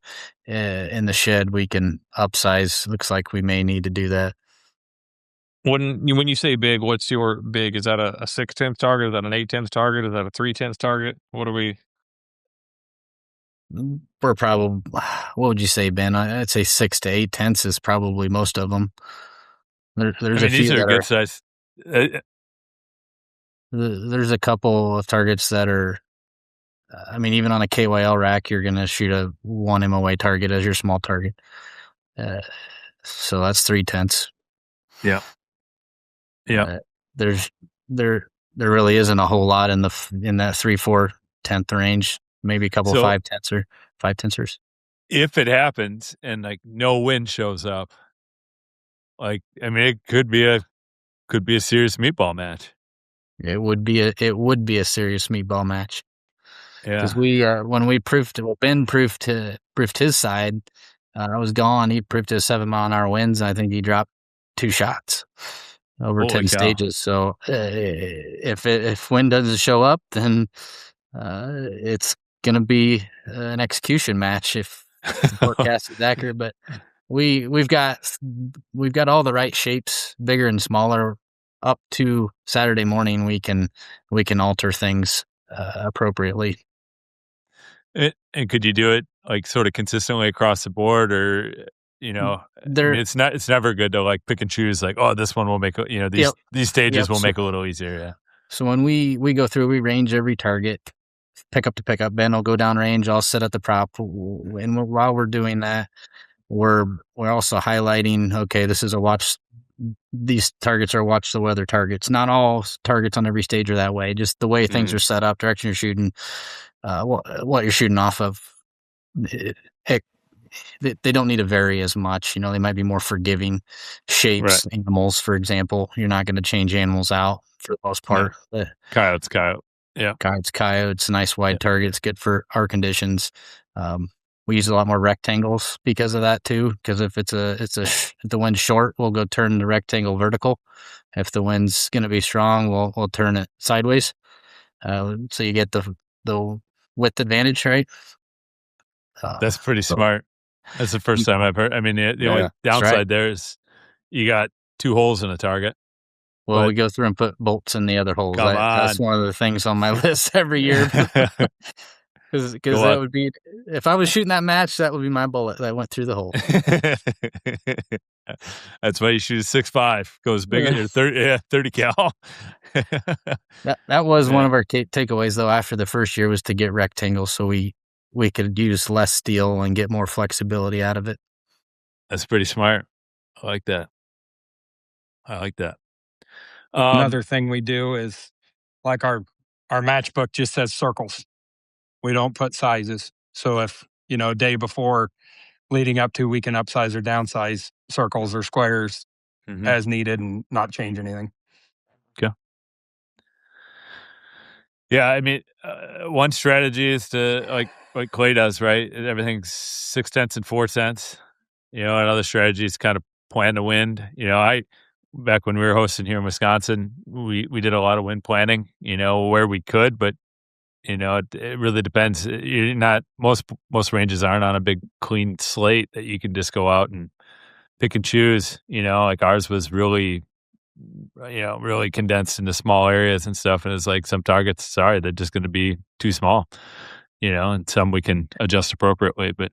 shed we can upsize. Looks like we may need to do that. When you say big, what's your big? Is that a 6/10 target? Is that an 8/10 target? Is that a 3/10 target? What are we? We're probably, what would you say, Ben? I'd say 6 to 8/10 is probably most of them. There's a few these are that good size. There's a couple of targets that are, even on a KYL rack, you're going to shoot a 1 MOA target as your small target. So that's 3/10. Yeah. Yeah. There really isn't a whole lot in that 3/4 range. Maybe a couple of 5/10ers. If it happens and like no wind shows up, it could be a serious meatball match. It would be a serious meatball match. Yeah. Because when we Ben proved his side, I was gone. He proved his 7 mile an hour winds, and I think he dropped 2 shots over Holy 10 cow. stages. So if wind doesn't show up, then it's gonna be an execution match if the forecast is accurate. But we've got all the right shapes, bigger and smaller. Up to Saturday morning, we can alter things appropriately. And could you do it like sort of consistently across the board, or it's never good to like pick and choose like, oh, this one will make these stages will make a little easier. Yeah. So when we go through, we range every target, pick up to pick up. Ben will go down range. I'll sit at the prop, and while we're doing that, we're also highlighting, okay, this is a watch. These targets are watch the weather targets. Not all targets on every stage are that way. Just the way things are set up, direction you're shooting, what you're shooting off of. They don't need to vary as much. They might be more forgiving. Shapes, animals, for example. You're not going to change animals out for the most part. Coyote's coyote. Yeah. Coyotes, nice wide targets, good for our conditions. We use a lot more rectangles because of that too. Because if if the wind's short, we'll go turn the rectangle vertical. If the wind's going to be strong, we'll turn it sideways. So you get the width advantage, right? That's pretty smart. That's the first time I've heard. I mean, the only downside there is you got 2 holes in a target. Well, we go through and put bolts in the other holes. That's one of the things on my list every year. Because that would be, if I was shooting that match, that would be my bullet that went through the hole. That's why you shoot a 6.5. Goes bigger, 30 cal. That was one of our takeaways, though, after the first year was to get rectangles so we could use less steel and get more flexibility out of it. That's pretty smart. I like that. Another thing we do is, like, our matchbook just says circles. We don't put sizes. So if, day before leading up to, we can upsize or downsize circles or squares as needed and not change anything. Okay. Yeah, I mean, one strategy is to, like Clay does, right? Everything's 6/10 and 4/10. Another strategy is kind of plan the wind. Back when we were hosting here in Wisconsin, we did a lot of wind planning, where we could, but it really depends. You're not, most ranges aren't on a big clean slate that you can just go out and pick and choose. Like ours was really, really condensed into small areas and stuff. And it's like some targets, they're just going to be too small, and some we can adjust appropriately. But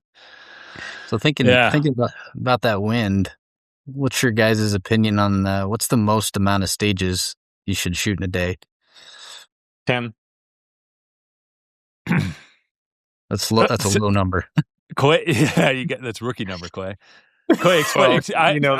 so thinking about that wind, what's your guys' opinion on what's the most amount of stages you should shoot in a day? 10. That's a low number. Clay, that's rookie number, Clay. Clay, explain.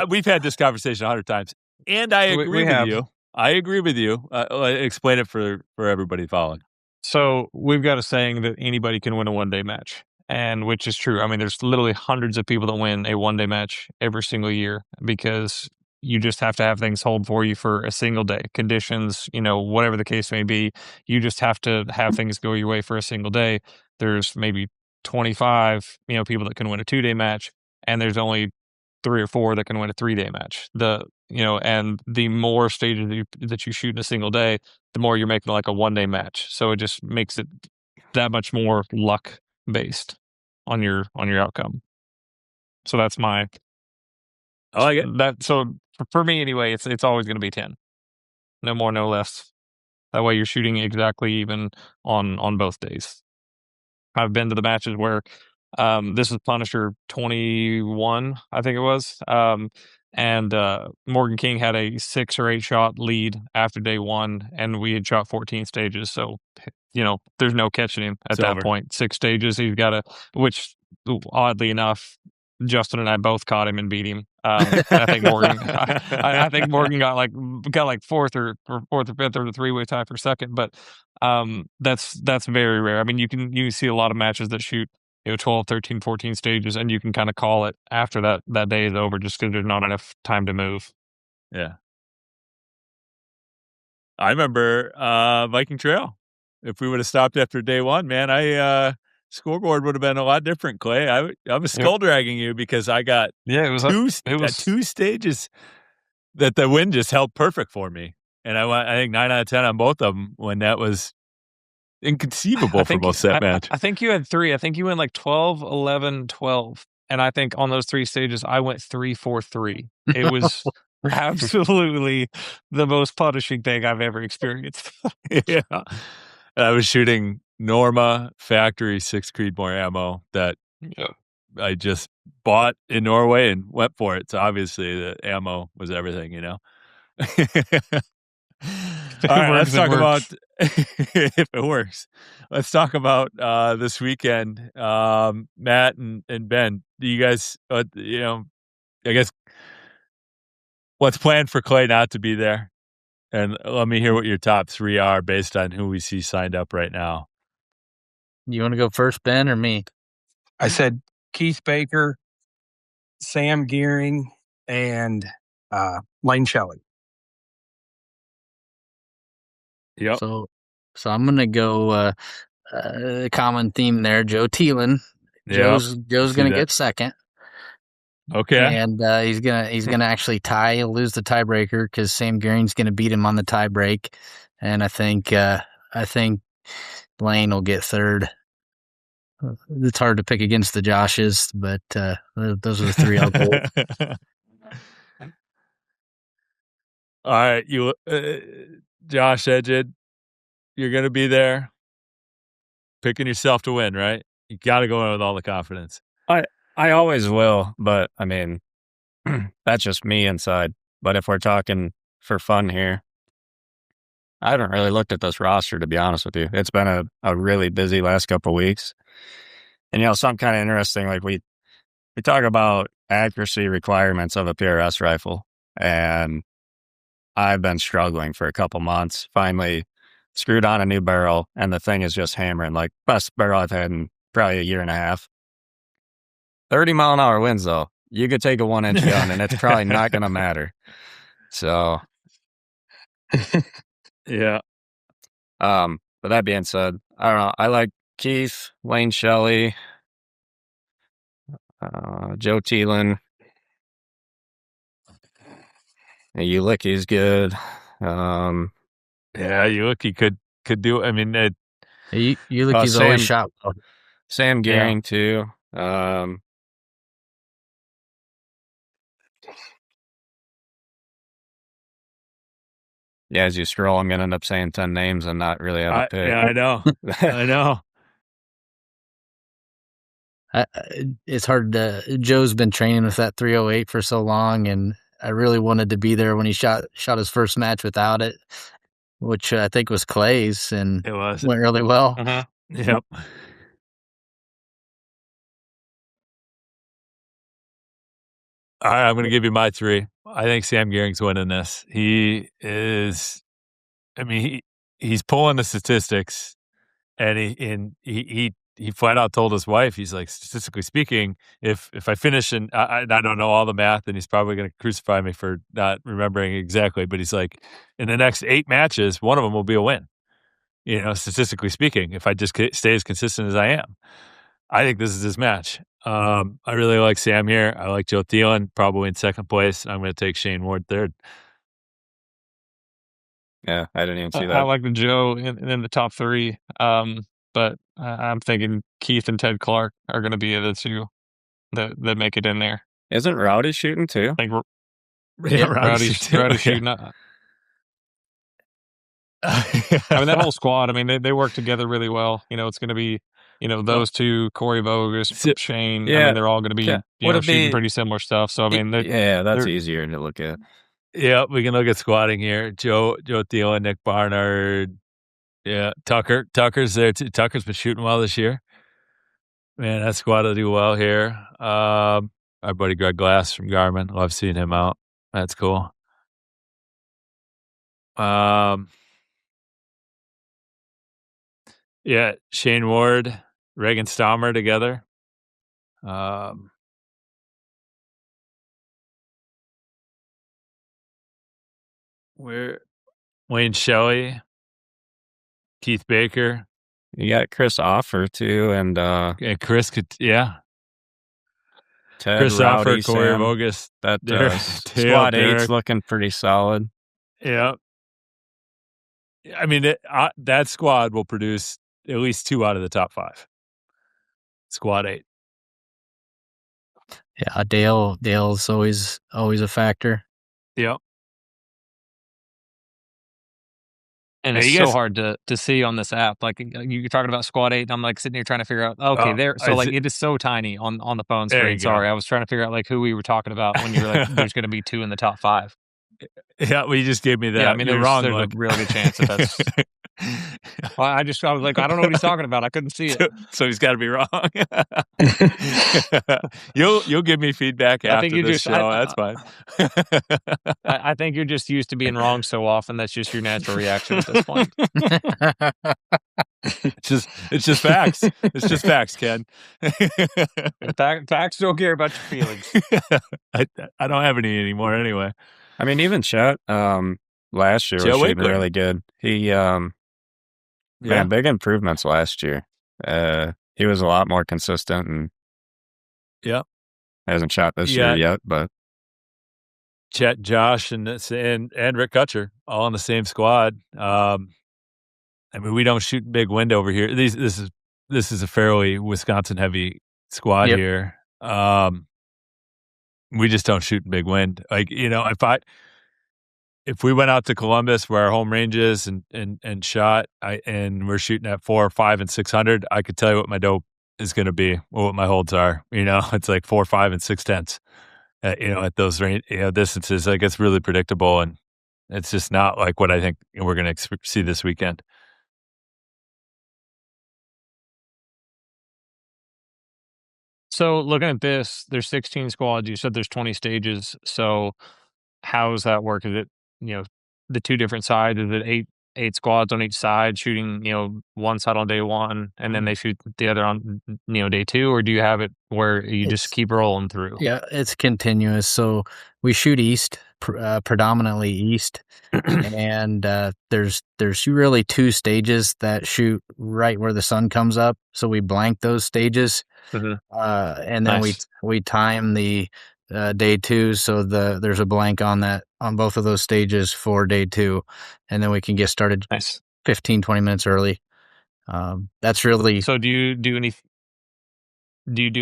We've had this conversation 100 times, and I agree with you. I agree with you. Explain it for everybody following. So we've got a saying that anybody can win a one-day match, and which is true. I mean, there's literally hundreds of people that win a one-day match every single year because you just have to have things hold for you for a single day. Conditions, whatever the case may be, you just have to have things go your way for a single day. There's maybe 25, people that can win a 2-day match, and there's only 3 or 4 that can win a 3-day match. And the more stages that you shoot in a single day, the more you're making like a one-day match. So it just makes it that much more luck based on your outcome. So that's my. I like it. So for me anyway, it's always going to be 10. No more, no less. That way you're shooting exactly even on both days. I've been to the matches where this was Punisher 21, I think it was. And Morgan King had a 6 or 8 shot lead after day 1, and we had shot 14 stages. So, there's no catching him at that point. 6 stages, he's got which oddly enough, Justin and I both caught him and beat him. I think Morgan. I think Morgan got like 4th or 5th or the 3-way tie for second. But that's very rare. I mean, you can see a lot of matches that shoot 12, 13, 14 stages, and you can kind of call it after that day is over just because there's not enough time to move. Yeah, I remember Viking Trail. If we would have stopped after day 1, man, scoreboard would have been a lot different, Clay. I was skull dragging you because I got two stages that the wind just held perfect for me, and I think 9 out of 10 on both of them when that was inconceivable for most that match. I think you had 3. I think you went like 12, 11, 12, and I think on those 3 stages I went 3, 4, 3. It was absolutely the most punishing thing I've ever experienced. Yeah. I was shooting Norma factory 6 Creedmoor ammo that I just bought in Norway and went for it. So obviously the ammo was everything, All right, let's works, it talk about works. if it works. Let's talk about this weekend. Matt and Ben, do you guys, I guess, what's planned for Clay not to be there? And let me hear what your top three are based on who we see signed up right now. You want to go first, Ben, or me? I said Keith Baker, Sam Gearing, and Lane Shelley. Yep. So I'm gonna go common theme there. Joe Thielen. Joe's gonna get second. Okay. And he's gonna actually tie. He'll lose the tiebreaker because Sam Gearing's gonna beat him on the tiebreak, and I think Lane will get third. It's hard to pick against the Joshes, but those are the three I'll go with. All right, you, Josh Edged, you're gonna be there, picking yourself to win, right? You got to go in with all the confidence. I always will, but I mean, that's just me inside. But if we're talking for fun here, I haven't really looked at this roster, to be honest with you. It's been a really busy last couple of weeks. And, something kind of interesting, like we talk about accuracy requirements of a PRS rifle, and I've been struggling for a couple months. Finally screwed on a new barrel, and the thing is just hammering. Like, best barrel I've had in probably a year and a half. 30-mile-an-hour winds, though. You could take a 1-inch gun, and it's probably not going to matter. So, yeah. But that being said, I don't know. I like Keith, Lane Shelley, Joe Thielen. Ulicki's good. Yeah, Ulicki could do. I mean, Ulicki's always shot. Sam Gearing too. Yeah, as you scroll, I'm gonna end up saying 10 names and not really have a pick. Yeah, I know. I know. It's hard to. Joe's been training with that 308 for so long, and I really wanted to be there when he shot his first match without it, which I think was Clay's, and it went really well. Yep. All right, I'm going to give you my three. I think Sam Gearing's winning this. He is. I mean, he's pulling the statistics, and he flat out told his wife, he's like, statistically speaking, if I finish and I don't know all the math, and he's probably going to crucify me for not remembering exactly, but he's like, in the next 8 matches, one of them will be a win. Statistically speaking, if I just stay as consistent as I am. I think this is his match. I really like Sam here. I like Joe Thielen, probably in second place. I'm going to take Shane Ward third. Yeah, I didn't even see that. I like the Joe in the top 3, but I'm thinking Keith and Ted Clark are going to be the two that make it in there. Isn't Rowdy shooting too? I think Rowdy's shooting. I mean, that whole squad, I mean, they work together really well. It's going to be, those two, Corey Vogus, Shane. Yeah, I mean, they're all going to be shooting pretty similar stuff. So, I mean, that's easier to look at. Yeah, we can look at squatting here. Joe Thielen, Nick Barnard. Yeah, Tucker's there too. Tucker's been shooting well this year. Man, that squad will do well here. Our buddy Greg Glass from Garmin. Love seeing him out. That's cool. Yeah, Shane Ward, Reagan Stommer together. Wayne Shelley, Keith Baker. You got Chris Offer too, and Chris could, Ted, Chris Rowdy, Offer, Corey Vogus. That squad 8's looking pretty solid. Yeah. I mean, that squad will produce at least 2 out of the top 5. Squad 8. Yeah, Dale's always a factor. Yep. And it's so hard to see on this app. Like, you're talking about squad 8, and I'm like sitting here trying to figure out, there. So it is so tiny on the phone screen. Sorry, I was trying to figure out like who we were talking about when you were like, there's going to be 2 in the top 5. Yeah, well, you just gave me that. Yeah, I mean, You're there's wrong. a real good chance that that's. Well, I was like, I don't know what he's talking about. I couldn't see it. So he's got to be wrong. You'll give me feedback I think after you this just. show. That's fine. I think you're just used to being wrong so often. That's just your natural reaction at this point. It's just facts. It's just facts, Ken. Facts don't care about your feelings. I don't have any anymore anyway. I mean, even Chet, last year Chet was shooting Winkler. really good. He, man, big improvements last year. He was a lot more consistent and hasn't shot this year yet, but Chet, Josh, and Rick Kutcher all on the same squad. I mean, we don't shoot big wind over here. This is a fairly Wisconsin heavy squad here. We just don't shoot in big wind. Like, you know, if we went out to Columbus where our home range is and shot, and we're shooting at 4, 5, and 600, I could tell you what my dope is going to be or what my holds are. You know, it's like 4, 5, and 6/10. You know, at those range, distances, like it's really predictable, and it's just not like what I think we're going to see this weekend. So looking at this, there's 16 squads. You said there's 20 stages. So how does that work? Is it, you know, the two different sides? Is it eight squads on each side shooting, you know, one side on day one and then they shoot the other on, you know, day two? Or do you have it where you just keep rolling through? Yeah, it's continuous. So we shoot east, predominantly east. And there's really two stages that shoot right where the sun comes up. So we blank those stages. And then we time the day two, so there's a blank on both of those stages for day two, and then we can get started 15-20 minutes early. That's really. So do you do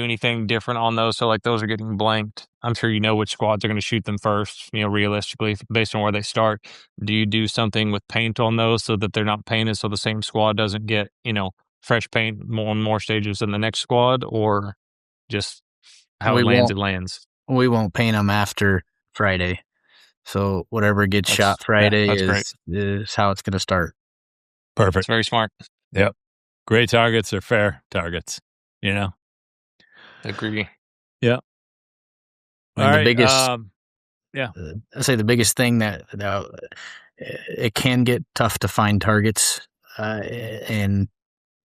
anything different on those? So like those are getting blanked. I'm sure you know which squads are going to shoot them first, you know, realistically based on where they start. Do you do something with paint on those so that they're not painted, so the same squad doesn't get, you know, fresh paint on more stages than the next squad, or just how it lands? We won't paint them after Friday. So whatever gets shot Friday is how it's going to start. Perfect. It's very smart. Yep. Great targets are fair targets, you know? Agree. Yeah. And all the right. Biggest, I'd say the biggest thing that it can get tough to find targets. And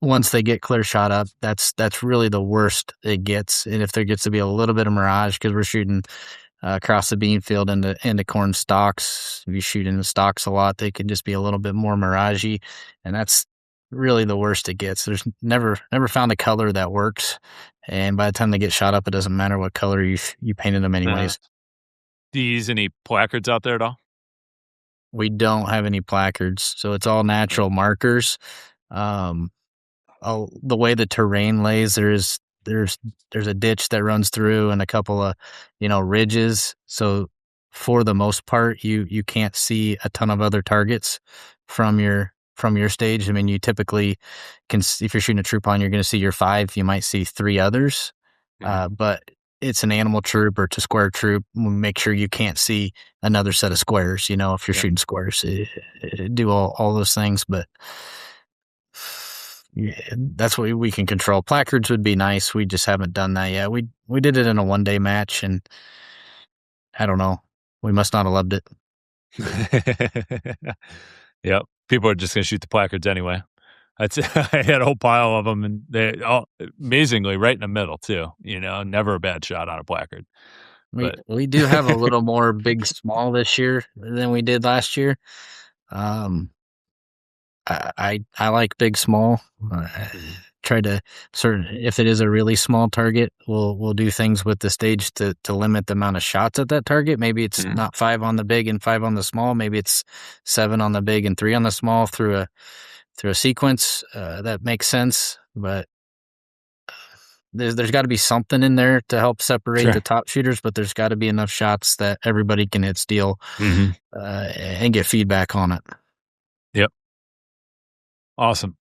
once they get clear shot up, that's really the worst it gets. And if there gets to be a little bit of mirage, because we're shooting across the bean field into corn stalks, if you shoot in the stalks a lot, they can just be a little bit more miragey, and that's really the worst it gets. There's never found a color that works, and by the time they get shot up, it doesn't matter what color you painted them anyways. Do you use any placards out there at all? We don't have any placards, so it's all natural markers. The way the terrain lays, there's a ditch that runs through and a couple of, you know, ridges. So for the most part, you can't see a ton of other targets from your stage. I mean, you typically can, if you're shooting a troop on, you're going to see your 5. You might see 3 others, but it's an animal troop or it's a square troop. We'll make sure you can't see another set of squares. You know, if you're shooting squares, do all those things, but. Yeah, that's what we can control. Placards would be nice. We just haven't done that yet. We did it in a 1-day match, and I don't know. We must not have loved it. Yep. People are just going to shoot the placards anyway. I had a whole pile of them, and they all amazingly right in the middle too. You know, never a bad shot on a placard. We do have a little more big small this year than we did last year. I like big small. Try to if it is a really small target, we'll do things with the stage to limit the amount of shots at that target. Maybe it's not 5 on the big and 5 on the small. Maybe it's 7 on the big and 3 on the small through a sequence that makes sense. But there's got to be something in there to help separate the top shooters. But there's got to be enough shots that everybody can hit steel and get feedback on it. Yep. Awesome.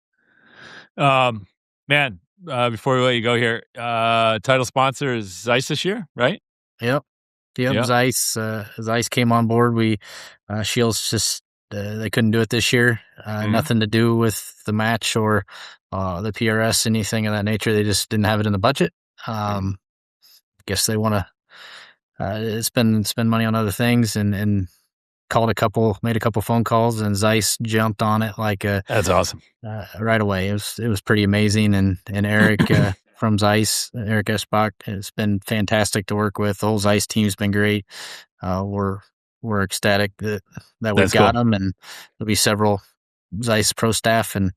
Man, before we let you go here, title sponsor is Zeiss this year, right? Yep. Yep, Yeah. Zeiss came on board. We Shields just they couldn't do it this year. Nothing to do with the match or the PRS, anything of that nature. They just didn't have it in the budget. Guess they want to spend money on other things and made a couple phone calls, and Zeiss jumped on it like That's awesome. right away. It was pretty amazing, and Eric from Zeiss, Eric Eschbach, has been fantastic to work with. The whole Zeiss team's been great. We're ecstatic that we've That's got cool. them, and there'll be several Zeiss pro staff and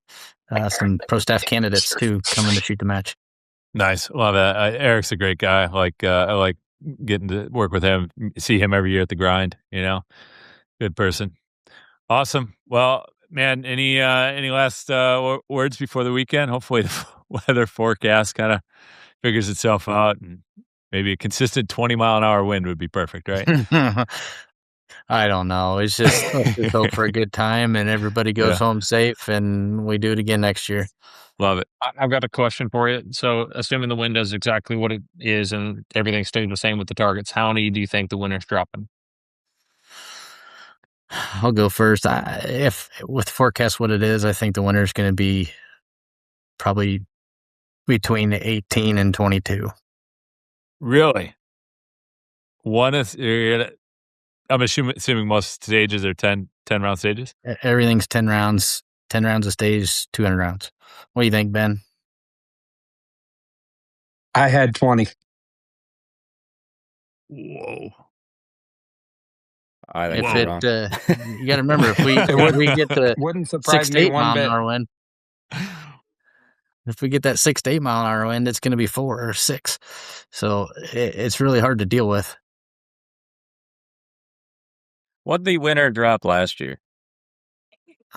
some pro staff candidates too coming to shoot the match. Nice. Love that. Eric's a great guy. I like getting to work with him, see him every year at the grind, good person. Awesome. Well, man, any last words before the weekend? Hopefully the weather forecast kind of figures itself out, and maybe a consistent 20-mile-an-hour wind would be perfect, right? I don't know. Let's just hope for a good time and everybody goes home safe, and we do it again next year. Love it. I've got a question for you. So, assuming the wind does exactly what it is and everything stays the same with the targets, how many do you think the winner's dropping? I'll go first. If with the forecast what it is, I think the winner's going to be probably between 18 and 22. Really? One is, I'm assuming most stages are 10 round stages? Everything's 10 rounds. 10 rounds a stage, 200 rounds. What do you think, Ben? I had 20. Whoa. I think If you're wrong. you got to remember, if we get the Wouldn't 6 surprise to me 8 one mile an bit. hour wind, if we get that 6 to 8 mile an hour wind, it's going to be 4 or 6. So it's really hard to deal with. What'd the winner drop last year?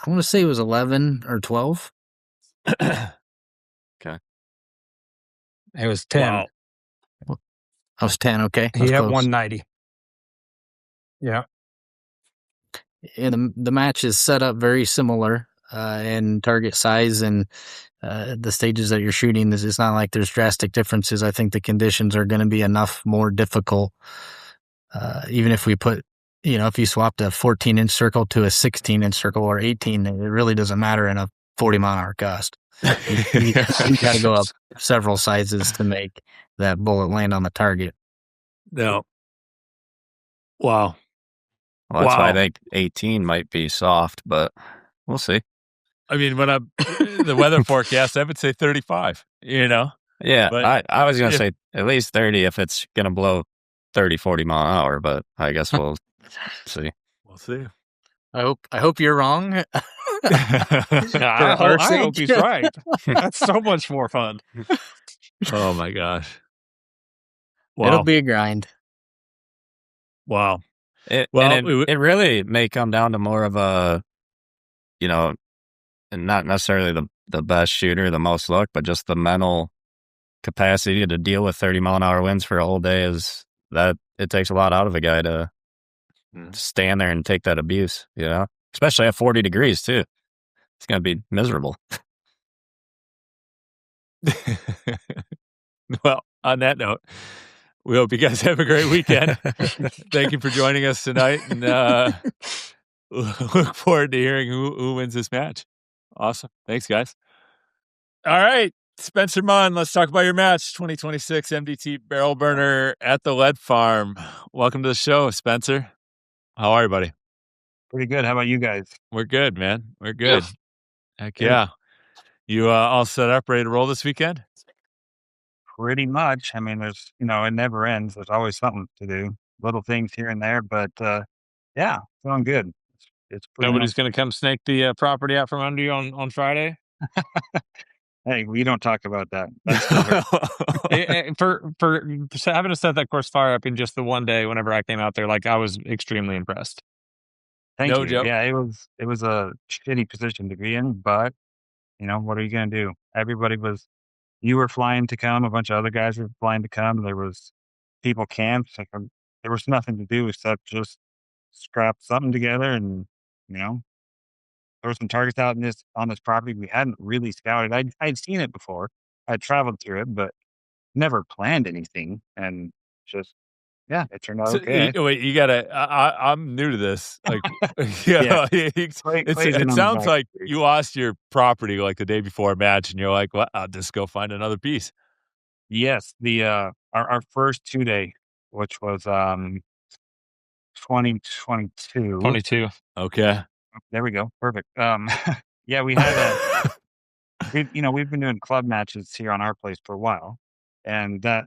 I want to say it was 11 or 12. Okay. It was 10. Wow. I was 10. Okay. He had Close. 190. Yeah. And the match is set up very similar in target size and the stages that you're shooting. It's not like there's drastic differences. I think the conditions are going to be enough more difficult. Even if we put, if you swapped a 14-inch circle to a 16-inch circle or 18, it really doesn't matter in a 40-mile-an-hour gust. You got to go up several sizes to make that bullet land on the target. No. Wow. Well, that's why I Wow. think 18 might be soft, but we'll see. I mean, when the weather forecast, I would say 35, Yeah, But I was going to if- say at least 30 if it's going to blow 30, 40 mile an hour, but I guess we'll see. We'll see. I hope you're wrong. I our hope sake. he's right. That's so much more fun. Oh my gosh. Wow. It'll be a grind. Wow. It really may come down to more of a, and not necessarily the best shooter, the most luck, but just the mental capacity to deal with 30 mile an hour winds for a whole day is that it takes a lot out of a guy to stand there and take that abuse, especially at 40 degrees too. It's going to be miserable. Well, on that note, we hope you guys have a great weekend. Thank you for joining us tonight, and look forward to hearing who wins this match. Awesome. Thanks, guys. All right, Spencer Munn, let's talk about your match, 2026 MDT Barrel Burner at the Lead Farm. Welcome to the show, Spencer. How are you, buddy? Pretty good. How about you guys? We're good, man. We're good. Heck yeah. You all set up, ready to roll this weekend? Pretty much. I mean, there's, it never ends. There's always something to do, little things here and there, but yeah, feeling good. It's pretty Nobody's nice. going to come snake the property out from under you on Friday? Hey, we don't talk about that. That's covered. For having to set that course fire up in just the one day, whenever I came out there, I was extremely impressed. Thank No you. joke. Yeah, it was a shitty position to be in, but what are you gonna do? You were flying to come, a bunch of other guys were flying to come. There was people camped. There was nothing to do except just scrap something together and there were some targets out on this property we hadn't really scouted. I'd seen it before. I'd traveled through it, but never planned anything. And just Yeah, it turned out So, okay. wait, you gotta. I'm new to this. Like, Yeah. Clay's it in on the sounds back like three. you lost your property like the day before a match, and you're like, "Well, I'll just go find another piece." Yes, the our first 2-day, which was 2022. 22. Okay. There we go. Perfect. Yeah, we had a we've been doing club matches here on our place for a while, and that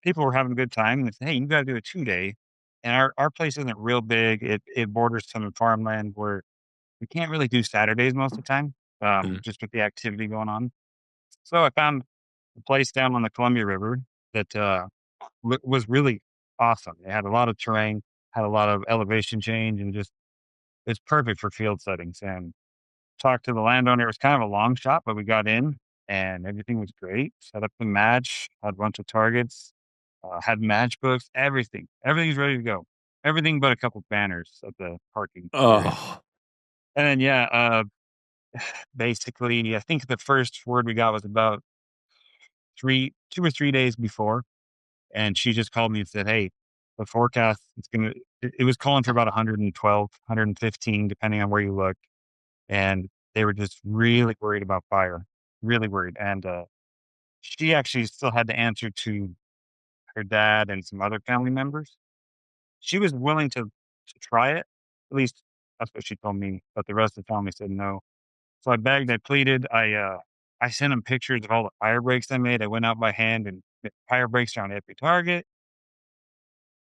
people were having a good time. And they said, "Hey, you got to do a 2-day." And our place isn't real big. It borders some farmland where we can't really do Saturdays most of the time, Mm. just with the activity going on. So I found a place down on the Columbia River that was really awesome. It had a lot of terrain, had a lot of elevation change, and just it's perfect for field settings. And talked to the landowner. It was kind of a long shot, but we got in and everything was great. Set up the match, had a bunch of targets, had match books, everything. Everything's ready to go. Everything but a couple banners at the parking area. Oh, And then, yeah, basically, I think the first word we got was about 2 or 3 days before. And she just called me and said, "Hey, the forecast is it was calling for about 112, 115, depending on where you look." And they were just really worried about fire, really worried. And she actually still had to answer to her dad and some other family members. She was willing to try it. At least that's what she told me. But the rest of the family said no. So I begged, I pleaded. I sent them pictures of all the fire breaks I made. I went out by hand and made fire breaks around every target.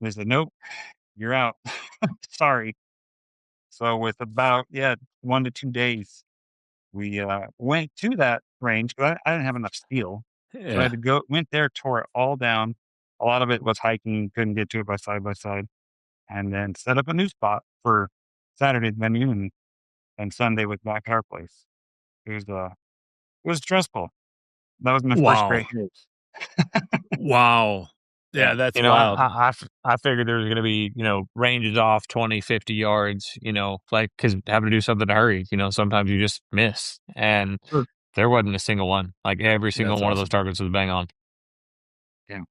They said, "Nope, you're out." Sorry. So with about 1 to 2 days, we went to that range. 'Cause I didn't have enough steel, so I had yeah. to went there, tore it all down. A lot of it was hiking, couldn't get to it by side, and then set up a new spot for Saturday's venue, and Sunday was back at our place. It was stressful. That was my first Wow. great hit. Wow. Yeah. Yeah, that's You know, wild. I figured there was going to be, ranges off 20, 50 yards, like, because having to do something to hurry, sometimes you just miss. And Sure. there wasn't a single one. Like, every single That's one of those awesome. targets was bang on. Yeah.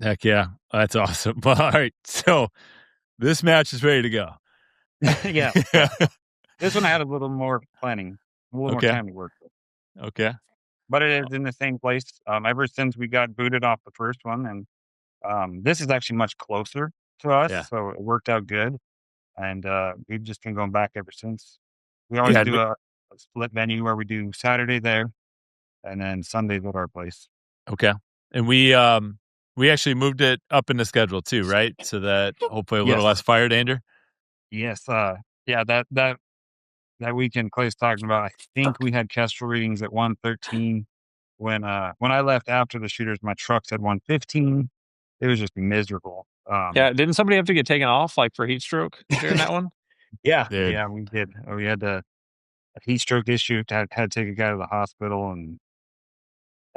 Heck yeah, that's awesome. All right, so this match is ready to go. Yeah. Yeah. This one I had a little more planning, a little more Okay. time to work with. Okay. But it is in the same place. Ever since we got booted off the first one, and this is actually much closer to us, Yeah. so it worked out good, and we've just been going back ever since. We always Yeah. do a split venue where we do Saturday there, and then Sundays at our place. Okay. And we actually moved it up in the schedule too, right? So that hopefully a little less Yes, fire danger. yes, yeah. That weekend Clay's talking about. I think we had Kestrel readings at 113. When I left after the shooters, my trucks had 115. It was just miserable. Yeah. Didn't somebody have to get taken off, like, for heat stroke during that one? Yeah, Dude. yeah, we did. We had a heat stroke issue. Had to take a guy to the hospital, and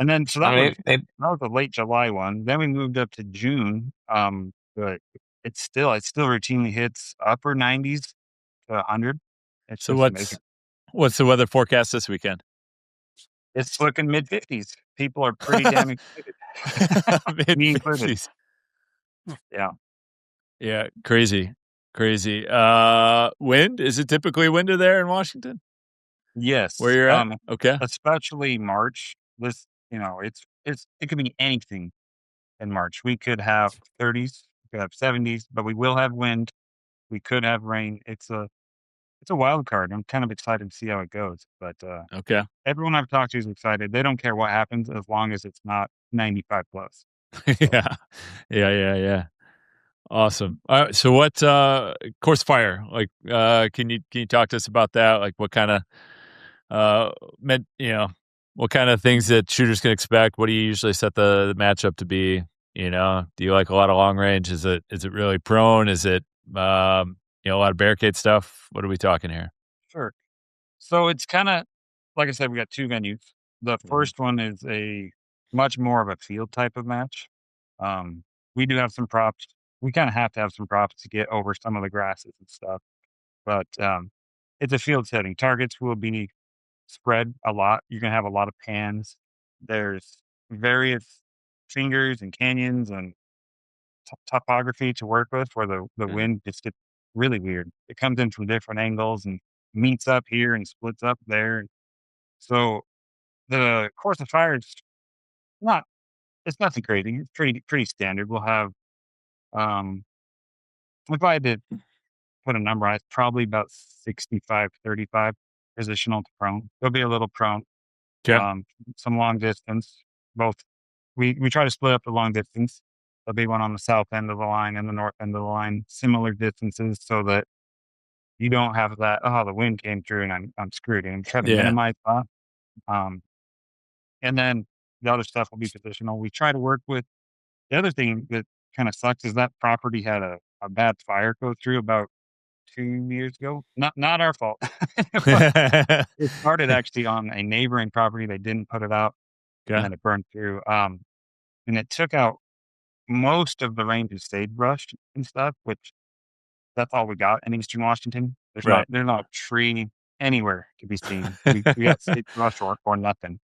then so I that mean, that was a late July one. Then we moved up to June. But it still routinely hits upper 90s to 100. It's So just amazing. what's the weather forecast this weekend? It's looking mid 50s. People are pretty damn excited, Mid me included. 50s. Yeah. Yeah, crazy. Crazy. Wind? Is it typically windy there in Washington where Yes. you're at? Okay. Especially March. This, it could be anything in March. We could have 30s, we could have 70s, but we will have wind. We could have rain. It's a wild card. I'm kind of excited to see how it goes. But Okay. everyone I've talked to is excited. They don't care what happens as long as it's not 95 plus. So, Yeah. Yeah. Awesome. So what course fire? Like can you talk to us about that? Like what kind of meant, what kind of things that shooters can expect? What do you usually set the match up to be? Do you like a lot of long range? Is it really prone? Is it a lot of barricade stuff? What are we talking here? sure. So it's kind of, like I said, we got two venues. The Mhm. first one is a much more of a field type of match. Um, we do have some props. We kind of have to have some props to get over some of the grasses and stuff. But it's a field setting. Targets will be spread a lot. You're gonna have a lot of pans. There's various fingers and canyons, and topography to work with where the wind just gets really weird. It comes in from different angles and meets up here and splits up there. So the course of fire is not, it's nothing crazy. It's pretty standard. We'll have, um, if I had to put a number on it, probably about 65-35 positional to prone. There'll be a little prone, Okay. some long distance. Both we try to split up the long distance. There'll be one on the south end of the line and the north end of the line, similar distances, so that you don't have that. Oh, the wind came through and I'm screwed. And try to Yeah. minimize that. And then the other stuff will be positional. We try to work with the other thing that kind of sucks is that property had a bad fire go through about 2 years ago. Not our fault. It started actually on a neighboring property. They didn't put it out, and Okay. then it burned through. And it took out most of the range's sagebrush and stuff, which that's all we got in Eastern Washington. Right. There's not a tree anywhere to be seen. We got sagebrush or nothing.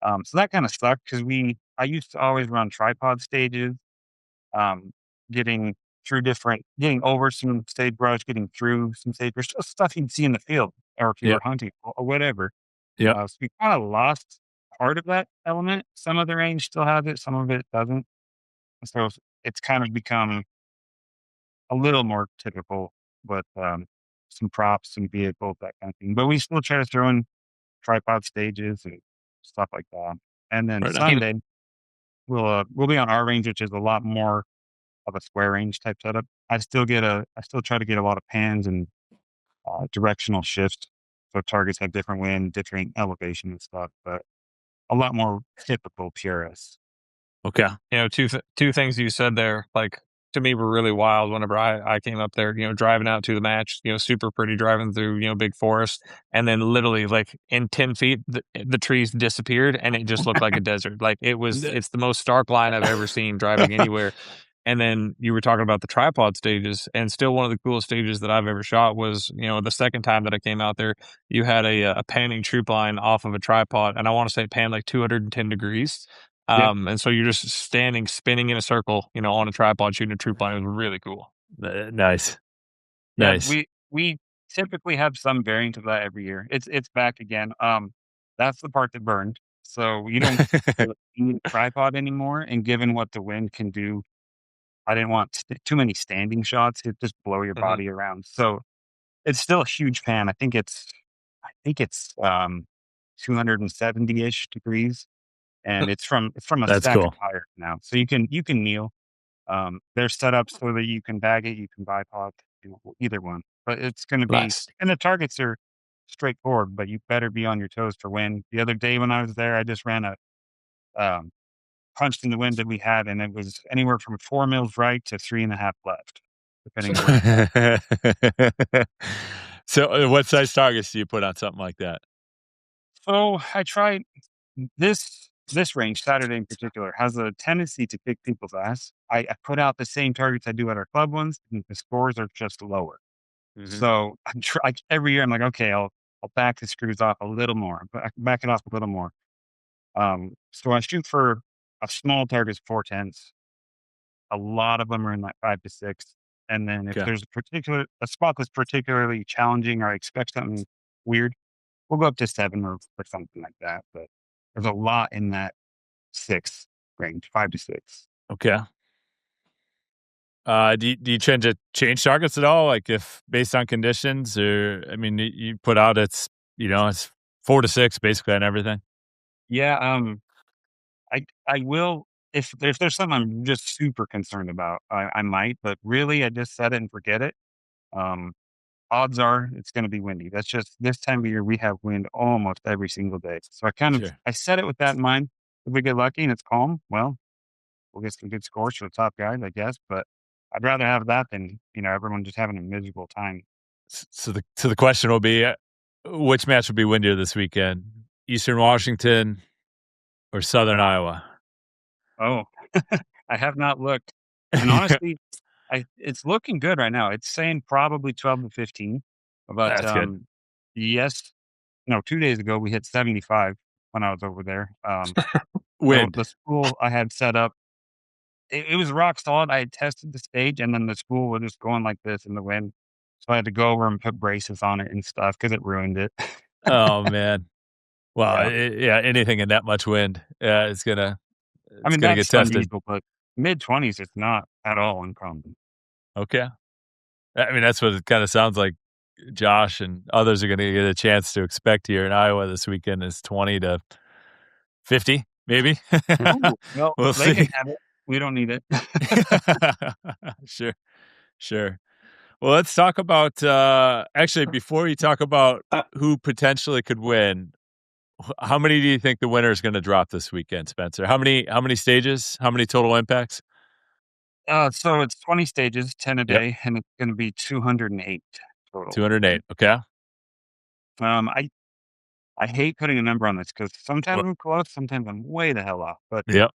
So that kind of sucked because I used to always run tripod stages, getting getting over some sagebrush, getting through some sagebrush, just stuff you'd see in the field or if you Yep. were hunting or whatever. Yep. So we kind of lost part of that element. Some of the range still has it, some of it doesn't. So it's kind of become a little more typical with some props, some vehicles, that kind of thing. But we still try to throw in tripod stages and stuff like that. And then Right on. Sunday, we'll be on our range, which is a lot more of a square range type setup. I still try to get a lot of pans and directional shifts. So targets have different wind, different elevation and stuff, but a lot more typical PRS. Okay. Two things you said there, like to me were really wild whenever I came up there, driving out to the match, super pretty driving through, big forest. And then literally like in 10 feet, the trees disappeared and it just looked like a desert. Like it's the most stark line I've ever seen driving anywhere. And then you were talking about the tripod stages, and still one of the coolest stages that I've ever shot was, the second time that I came out there, you had a panning troop line off of a tripod, and I want to say it panned like 210 degrees. Yep. And so you're just standing, spinning in a circle, on a tripod, shooting a troop line. It was really cool. Nice. Yeah, Nice. we typically have some variant of that every year. It's back again. That's the part that burned. So you don't really need a tripod anymore. And given what the wind can do, I didn't want too many standing shots. It just blow your body around. So it's still a huge pan. I think it's 270-ish degrees, and it's from a That's stack cool. of tires now. So you can kneel. They're set up so that you can bag it, you can bipod, either one. But it's going to be, Nice. and the targets are straightforward, but you better be on your toes for wind. The other day when I was there, I just ran a punched in the wind that we had, and it was anywhere from 4 mils right to 3.5 left, depending on where you're at. So, what size targets do you put on something like that? So I tried this range, Saturday in particular, has a tendency to kick people's ass. I put out the same targets I do at our club ones, and the scores are just lower. So every year I'm like, okay, I'll back the screws off a little more, back it off a little more. So I shoot for a small target's 410s. A lot of them are in like 5 to 6. And then if Okay. there's a spot that's particularly challenging or I expect something weird, we'll go up to 7 or something like that. But there's a lot in that 6 range, 5 to 6. Okay. Do you change targets at all? Like if based on conditions, or I mean, you put out it's 4 to 6 basically on everything. Yeah. I will if there's something I'm just super concerned about, I might, but really I just set it and forget it. Um, Odds are it's going to be windy. That's just this time of year we have wind almost every single day. So Sure. I set it with that in mind. If we get lucky and it's calm, well, we'll get some good scores for the top guys, I guess. But I'd rather have that than everyone just having a miserable time. So the question will be, which match will be windier this weekend? Eastern Washington or Southern Iowa? Oh, I have not looked, and honestly, it's looking good right now. It's saying probably 12 to 15, but That's good. yes, 2 days ago we hit 75 when I was over there. Wind. The school I had set up it was rock solid. I had tested the stage, and then the spool was just going like this in the wind. So I had to go over and put braces on it and stuff because it ruined it. Oh man. Well, Yeah. anything in that much wind, it's gonna I mean, get that's tested. unusual, but mid-20s, it's not at all uncommon. Okay. I mean, that's what it kind of sounds like. Josh and others are going to get a chance to expect here in Iowa this weekend is 20 to 50, maybe. Ooh, well, We'll they see. can have it. We don't need it. Sure. Well, let's talk about actually before you talk about who potentially could win. How many do you think the winner is going to drop this weekend, Spencer? How many stages? How many total impacts? So it's 20 stages, 10 a day, and it's going to be 208 total. 208. Okay. I hate putting a number on this because sometimes I'm close, sometimes I'm way the hell off. But Yep.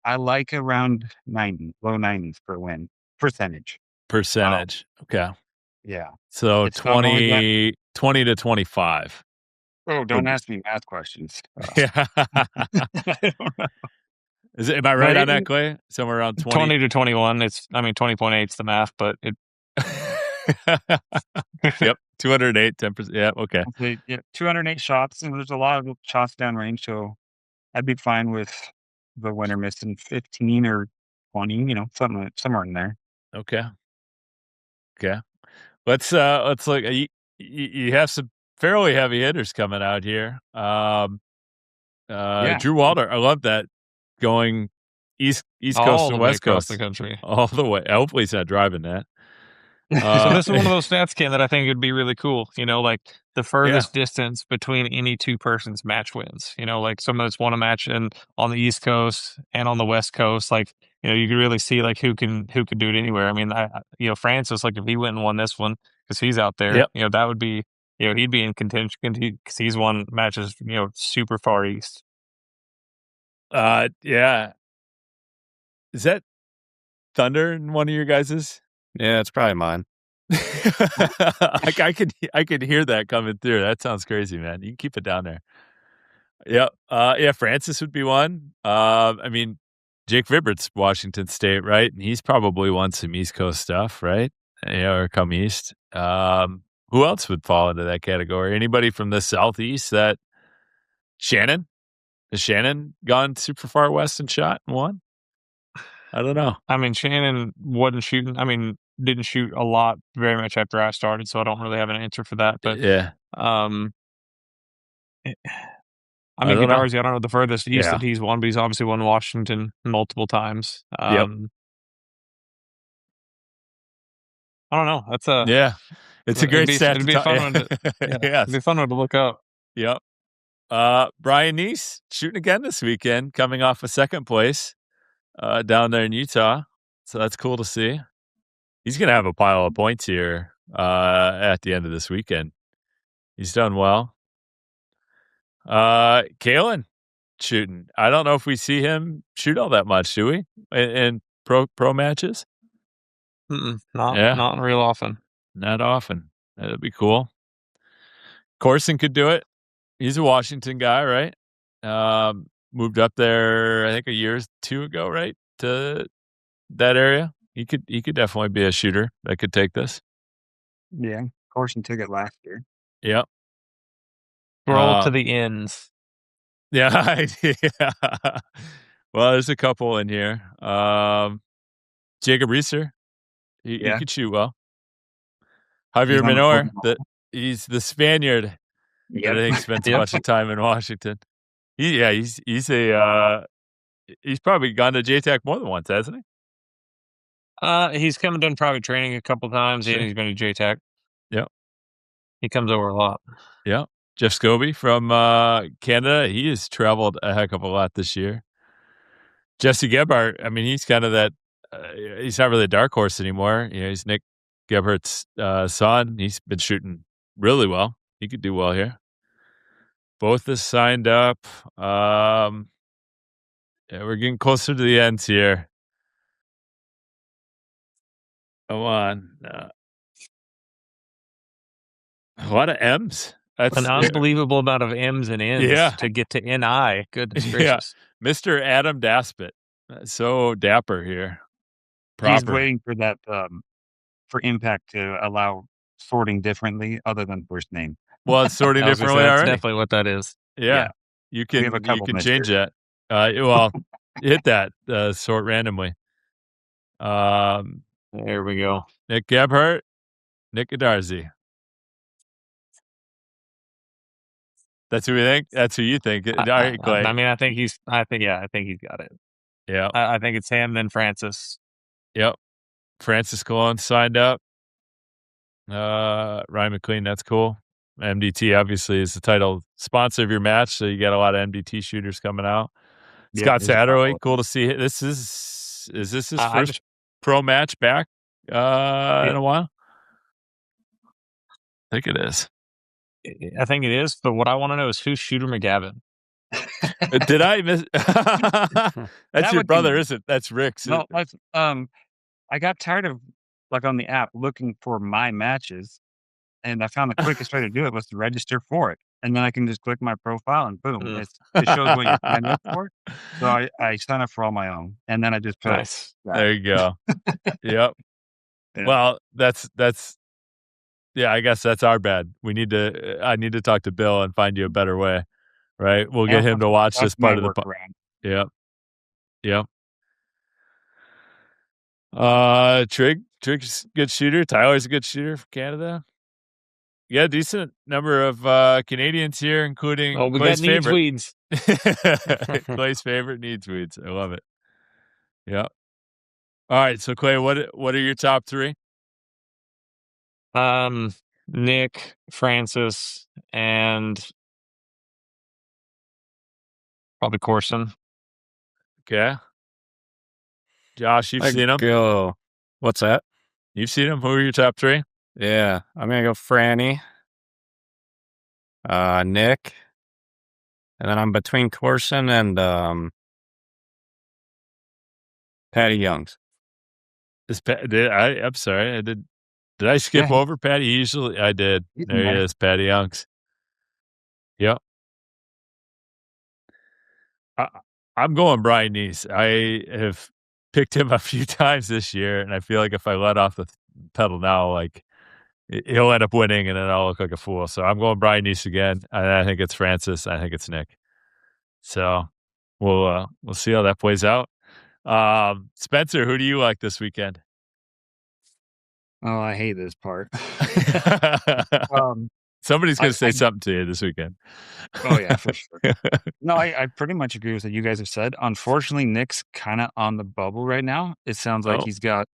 I like around 90, low 90s per win percentage. Okay. Yeah. So It's not only 20 to 25. Oh, don't ask me math questions. Yeah. I don't know. Am I right on that, Clay? Somewhere around 20 to 21. 20.8 is the math, but it. Yep. 208, 10%. Yeah. Okay. Okay, yeah, 208 shots, and there's a lot of shots downrange, so I'd be fine with the winner missing 15 or 20, somewhere in there. Okay. Let's look. You have some fairly heavy hitters coming out here. Yeah. Drew Walter. I love that going east coast and west coast the country, all the way. Hopefully, he's not driving that. So this is one of those stats, Ken, that I think would be really cool. Like the furthest distance between any two persons match wins. Like someone that's won a match on the East Coast and on the West Coast. Like you can really see like who can do it anywhere. I mean, Francis, like if he went and won this one because he's out there, that would be he'd be in contention because he's won matches super far east. Yeah. Is that Thunder in one of your guys's? Yeah, it's probably mine. I could hear that coming through. That sounds crazy, man. You can keep it down there. Yeah. Francis would be one. I mean, Jake Vibbert's Washington State, right? And he's probably won some East Coast stuff, right? Or come East. Who else would fall into that category? Anybody from the Southeast that Shannon? Has Shannon gone super far west and shot and won? I don't know. I mean, Shannon wasn't shooting. I mean, didn't shoot a lot very much after I started, so I don't really have an answer for that. But yeah, I mean, Godarzi, I don't know the furthest east that he's won, but he's obviously won Washington multiple times. I don't know. That's it's a great stat. It'd be a fun one. It'd be a fun one to look up. Yep. Brian Neese shooting again this weekend, coming off a second place down there in Utah. So that's cool to see. He's going to have a pile of points here at the end of this weekend. He's done well. Kalen shooting. I don't know if we see him shoot all that much, do we? In pro matches? Not real often. Not often. That'd be cool. Corson could do it. He's a Washington guy, right? Moved up there, I think, a year or two ago, right? To that area. He could definitely be a shooter that could take this. Yeah, Corson took it last year. Yep. Roll to the ends. Yeah. Well, there's a couple in here. Jacob Reeser. He could shoot well. Javier Minor, he's the Spaniard. That I think spends a bunch of time in Washington. He's probably gone to JTAC more than once, hasn't he? He's come and done private training a couple times. Sure. He's been to JTAC. Yep. He comes over a lot. Yeah. Jeff Scobie from Canada. He has traveled a heck of a lot this year. Jesse Gebhardt, I mean, he's kind of that, he's not really a dark horse anymore. He's Nick Gebhardt's son. He's been shooting really well. He could do well here. Both is signed up. We're getting closer to the ends here. Come on. A lot of M's. That's an unbelievable amount of M's and N's to get to NI. Goodness gracious. Mr. Adam Daspit. So dapper here. He's Proper. waiting for that for Impact to allow sorting differently other than first name. Well, it's sorting I was gonna say, differently that's already. definitely what that is. Yeah. You We have a can couple change misters. that. Well, hit that sort randomly. There we go. Nick Gebhardt, Nick Godarzi. That's who we think. That's who you think. All right, Clay. I mean, I think he's got it. Yeah. I think it's him, then Francis. Yep. Francis Colon signed up. Ryan McLean, that's cool. MDT obviously is the title sponsor of your match, so you got a lot of MDT shooters coming out. Yep, Scott there's a Satterley, couple. cool to see. Is this his I first pro match back in a while? I think it is. I think it is, but what I want to know is who's Shooter McGavin? Did I miss? That's your would brother, be- isn't it? That's Rick's. No, that's I got tired of like on the app looking for my matches, and I found the quickest way to do it was to register for it, and then I can just click my profile and boom, it shows what you signed up for. So I sign up for all my own, and then I just put Nice. There you go. Yep. Yeah. Well, that's yeah, I guess that's our bad. I need to talk to Bill and find you a better way, right? We'll get him to watch this part of the workaround. Yep. Trig's a good shooter. Tyler's a good shooter from Canada. Yeah, decent number of Canadians here, including Oh, we Clay's got Needs favorite. Weeds. Clay's favorite, Needs Weeds. I love it. Yeah. All right, so Clay, what are your top three? Nick, Francis, and probably Corson. Okay. Josh, you've I'd seen them. go. What's that? You've seen them. Who are your top three? Yeah, I'm gonna go Franny, Nick, and then I'm between Corson and Patty Youngs. I'm sorry. Did I skip over Patty? Usually I did. There he is, Patty Youngs. Yep. I'm going Brian Neese. I have picked him a few times this year, and I feel like if I let off the pedal now, like he'll end up winning, and then I'll look like a fool. So I'm going Brian Neese again. And I think it's Francis. I think it's Nick. So we'll see how that plays out. Spencer, who do you like this weekend? Oh, I hate this part. Somebody's going to say something to you this weekend. Oh yeah, for sure. No, I pretty much agree with what you guys have said. Unfortunately, Nick's kind of on the bubble right now. It sounds like he's got.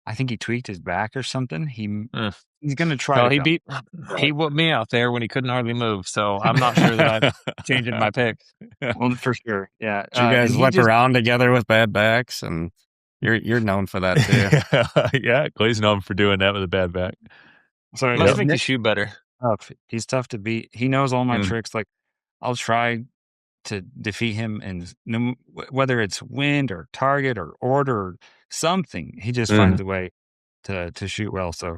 I think he tweaked his back or something. He's going to try. Well, he whooped me out there when he couldn't hardly move. So I'm not sure that I'm changing my pick. Well, for sure, yeah. You guys whip around together with bad backs, and you're known for that too. Yeah, Clay's known for doing that with a bad back. Sorry, let's make you shoot better. He's tough to beat. He knows all my tricks. Like I'll try to defeat him, and whether it's wind or target or order or something, he just finds a way to shoot well. So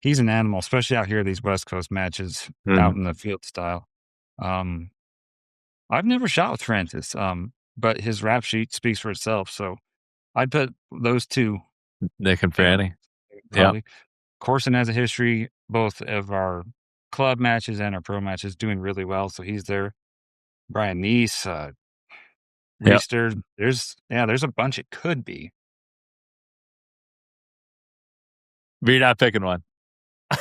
he's an animal, especially out here these West Coast matches out in the field style. I've never shot with Francis, but his rap sheet speaks for itself. So I'd put those two, Nick and Franny. Yeah, Corson has a history both of our club matches and our pro matches doing really well, so he's there. Brian Neese, Reister, there's a bunch it could be. But you're not picking one.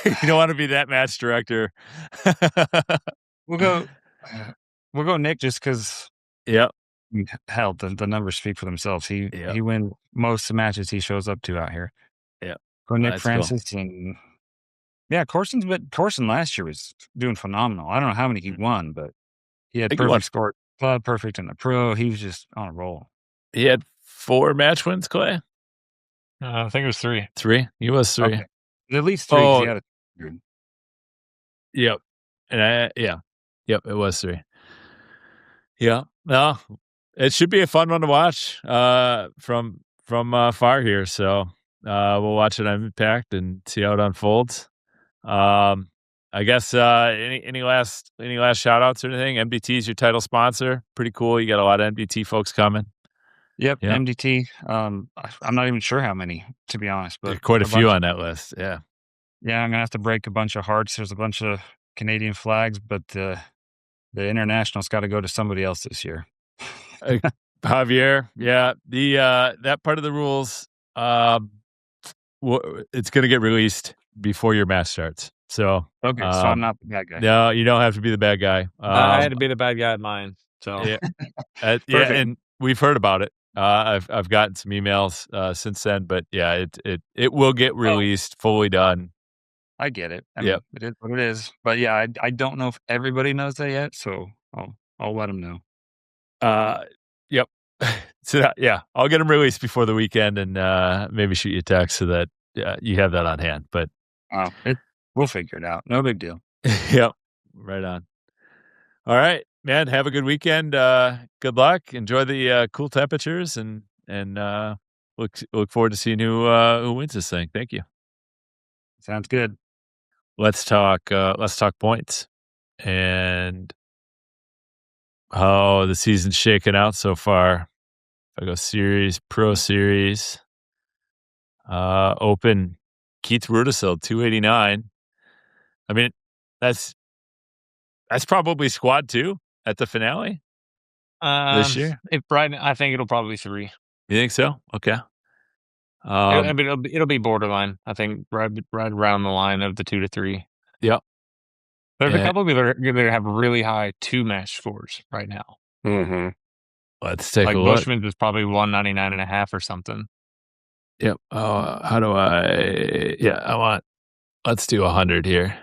You don't want to be that match director. We'll go Nick just because. Yep. Hell, the numbers speak for themselves. He wins most of the matches he shows up to out here. Yeah. Go Nick Francis and Corson last year was doing phenomenal. I don't know how many he won, but he had perfect score, club perfect in the pro. He was just on a roll. He had 4 match wins, Clay. I think it was 3. 3. He was 3. Okay. At least 3. Oh, he had yep. And yep. It was 3. Yeah. No, it should be a fun one to watch from far here. So we'll watch it on Impact and see how it unfolds. I guess any last shout outs or anything? MDT is your title sponsor. Pretty cool. You got a lot of MDT folks coming. Yep, Yep. MDT. I'm not even sure how many, to be honest, There are but quite a few bunch. on that list. Yeah. Yeah, I'm gonna have to break a bunch of hearts. There's a bunch of Canadian flags, but the international's got to go to somebody else this year. Javier, yeah, the that part of the rules, it's going to get released before your match starts. So Okay, so I'm not the bad guy. no, you don't have to be the bad guy. I had to be the bad guy at mine. So Yeah, yeah, Perfect. and we've heard about it. I've gotten some emails since then, but yeah, it will get released, fully done. I get it. I Yep. mean, it is what it is. But yeah, I don't know if everybody knows that yet, so I'll let them know. Yep. So yeah, I'll get them released before the weekend, and maybe shoot you a text so that you have that on hand. But We'll figure it out. No big deal. yep, right on. All right, man. Have a good weekend. Good luck. Enjoy the cool temperatures, and look forward to seeing who wins this thing. Thank you. Sounds good. Let's talk points and how the season's shaken out so far. If I go series, pro series, open, Keith Rudisill, 289. I mean, that's probably squad 2 at the finale this year. I think it'll probably be 3. You think so? Okay. I mean, it'll be borderline. I think right around the line of the 2 to 3. Yep. There's a couple of people that have really high 2-match scores right now. Mm-hmm. Let's take like a look. Bushman's is probably 199.5 or something. Yep. How do I? Yeah, let's do 100 here.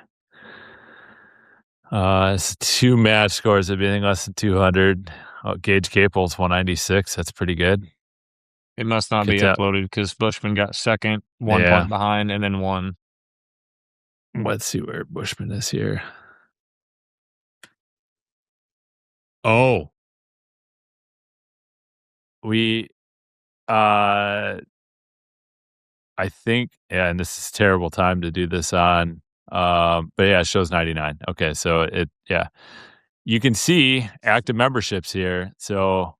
It's 2 match scores of anything less than 200. Oh, Gage Capel's 196. That's pretty good. It must not be uploaded because Bushman got second, 1 point behind, and then won. Let's see where Bushman is here. Oh. We, I think, and this is a terrible time to do this on, but yeah, it shows 99. Okay, so you can see active memberships here. So,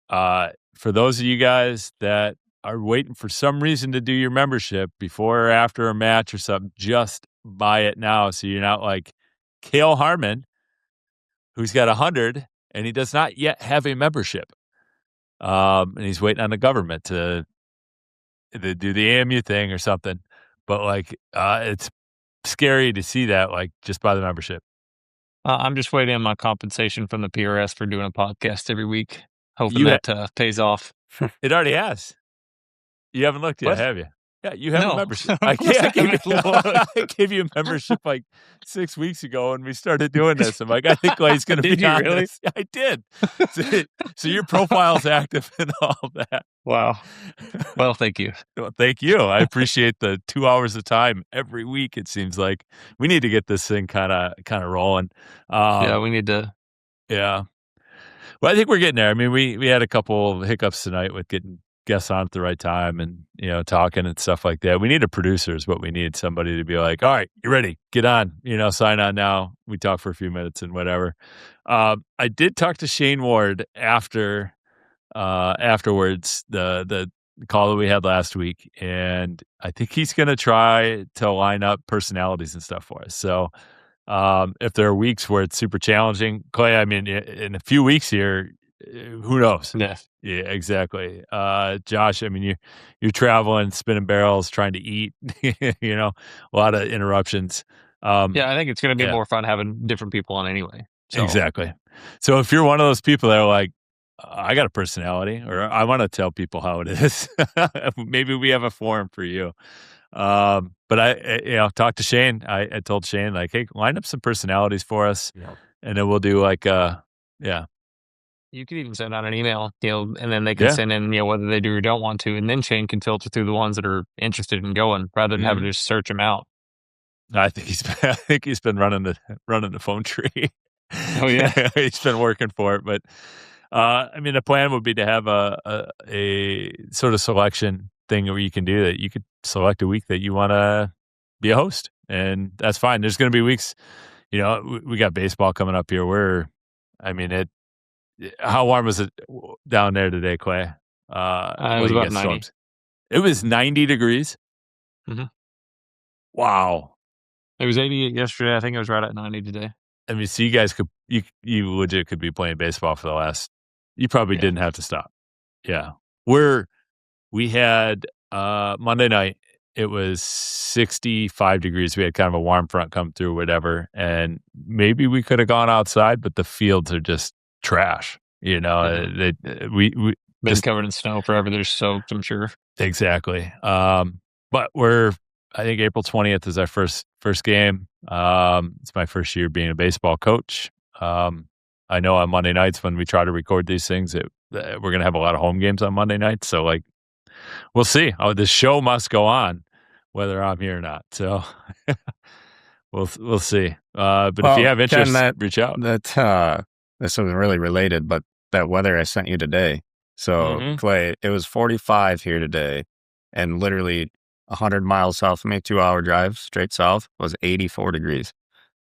for those of you guys that are waiting for some reason to do your membership before or after a match or something, just buy it now. So you're not like Cale Harmon, who's got 100 and he does not yet have a membership. And he's waiting on the government to do the AMU thing or something. But like, it's scary to see that, like, just buy the membership. I'm just waiting on my compensation from the PRS for doing a podcast every week. Hoping that pays off. It already has. You haven't looked yet, have you? Yeah, you have a membership. I gave you a membership like 6 weeks ago when we started doing this. I'm like, I think Clay's going to be on really? this. Yeah, I did. So your profile's active and all that. Wow. Well, thank you. Well, thank you. I appreciate the 2 hours of time every week. It seems like we need to get this thing kind of rolling. Yeah, we need to. Yeah. Well, I think we're getting there. I mean, we had a couple of hiccups tonight with getting guests on at the right time and, talking and stuff like that. We need a producer is what we need. Somebody to be like, all right, you ready? Get on, sign on now. We talk for a few minutes and whatever. I did talk to Shane Ward afterwards, the call that we had last week. And I think he's going to try to line up personalities and stuff for us. So, if there are weeks where it's super challenging, Clay, I mean, in a few weeks here, who knows? Yeah, exactly. Josh, I mean, you're traveling, spinning barrels, trying to eat, a lot of interruptions. Yeah, I think it's going to be more fun having different people on anyway. So. Exactly. So if you're one of those people that are like, I got a personality, or I want to tell people how it is, maybe we have a forum for you. But I talked to Shane. I told Shane, like, hey, line up some personalities for us, and then we'll do like, You could even send out an email, and then they can send in, whether they do or don't want to, and then Shane can filter through the ones that are interested in going, rather than having to just search them out. I think he's been running the phone tree. Oh yeah, he's been working for it. But I mean, the plan would be to have a sort of selection thing where you can do that. You could select a week that you want to be a host, and that's fine. There's going to be weeks, we got baseball coming up here. How warm was it down there today, Clay? It was when you about get 90. storms. It was 90 degrees. Mhm. Wow. It was 88 yesterday. I think it was right at 90 today. I mean, so you guys could you legit could be playing baseball for the last. You probably Yeah. didn't have to stop. Yeah, we had Monday night. It was 65 degrees. We had kind of a warm front come through, whatever, and maybe we could have gone outside, but the fields are just trash. You know, we Been just covered in snow forever. They're soaked, I'm sure. exactly. But I think April 20th is our first game. It's my first year being a baseball coach. I know on Monday nights when we try to record these things, we're going to have a lot of home games on Monday nights. So like, we'll see. The show must go on whether I'm here or not. So we'll see. But if you have interest, Ken, reach out. This isn't really related, but that weather I sent you today. So Mhm. Clay, it was 45 here today, and literally 100 miles south of me, 2-hour drive straight south, was 84 degrees.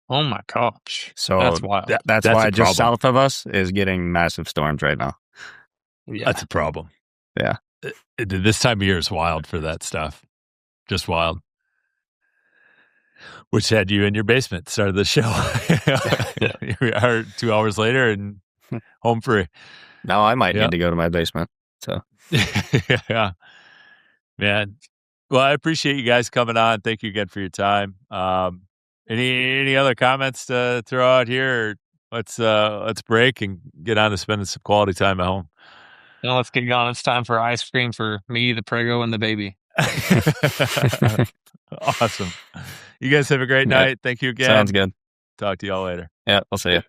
Oh my gosh. So That's wild. that's That's why a just problem. south of us is getting massive storms right now. Yeah. That's a problem. Yeah. This time of year is wild for that stuff. Just wild. Which had you in your basement, started the show. Here we are 2 hours later and home free. Now I might Yeah. need to go to my basement. So Yeah. Man. Well, I appreciate you guys coming on. Thank you again for your time. Any other comments to throw out here? Or let's break and get on to spending some quality time at home. Now let's get going. It's time for ice cream for me, the prego, and the baby. Awesome. You guys have a great Yeah. night. Thank you again. sounds good. Talk to y'all later. Yeah, I'll see you.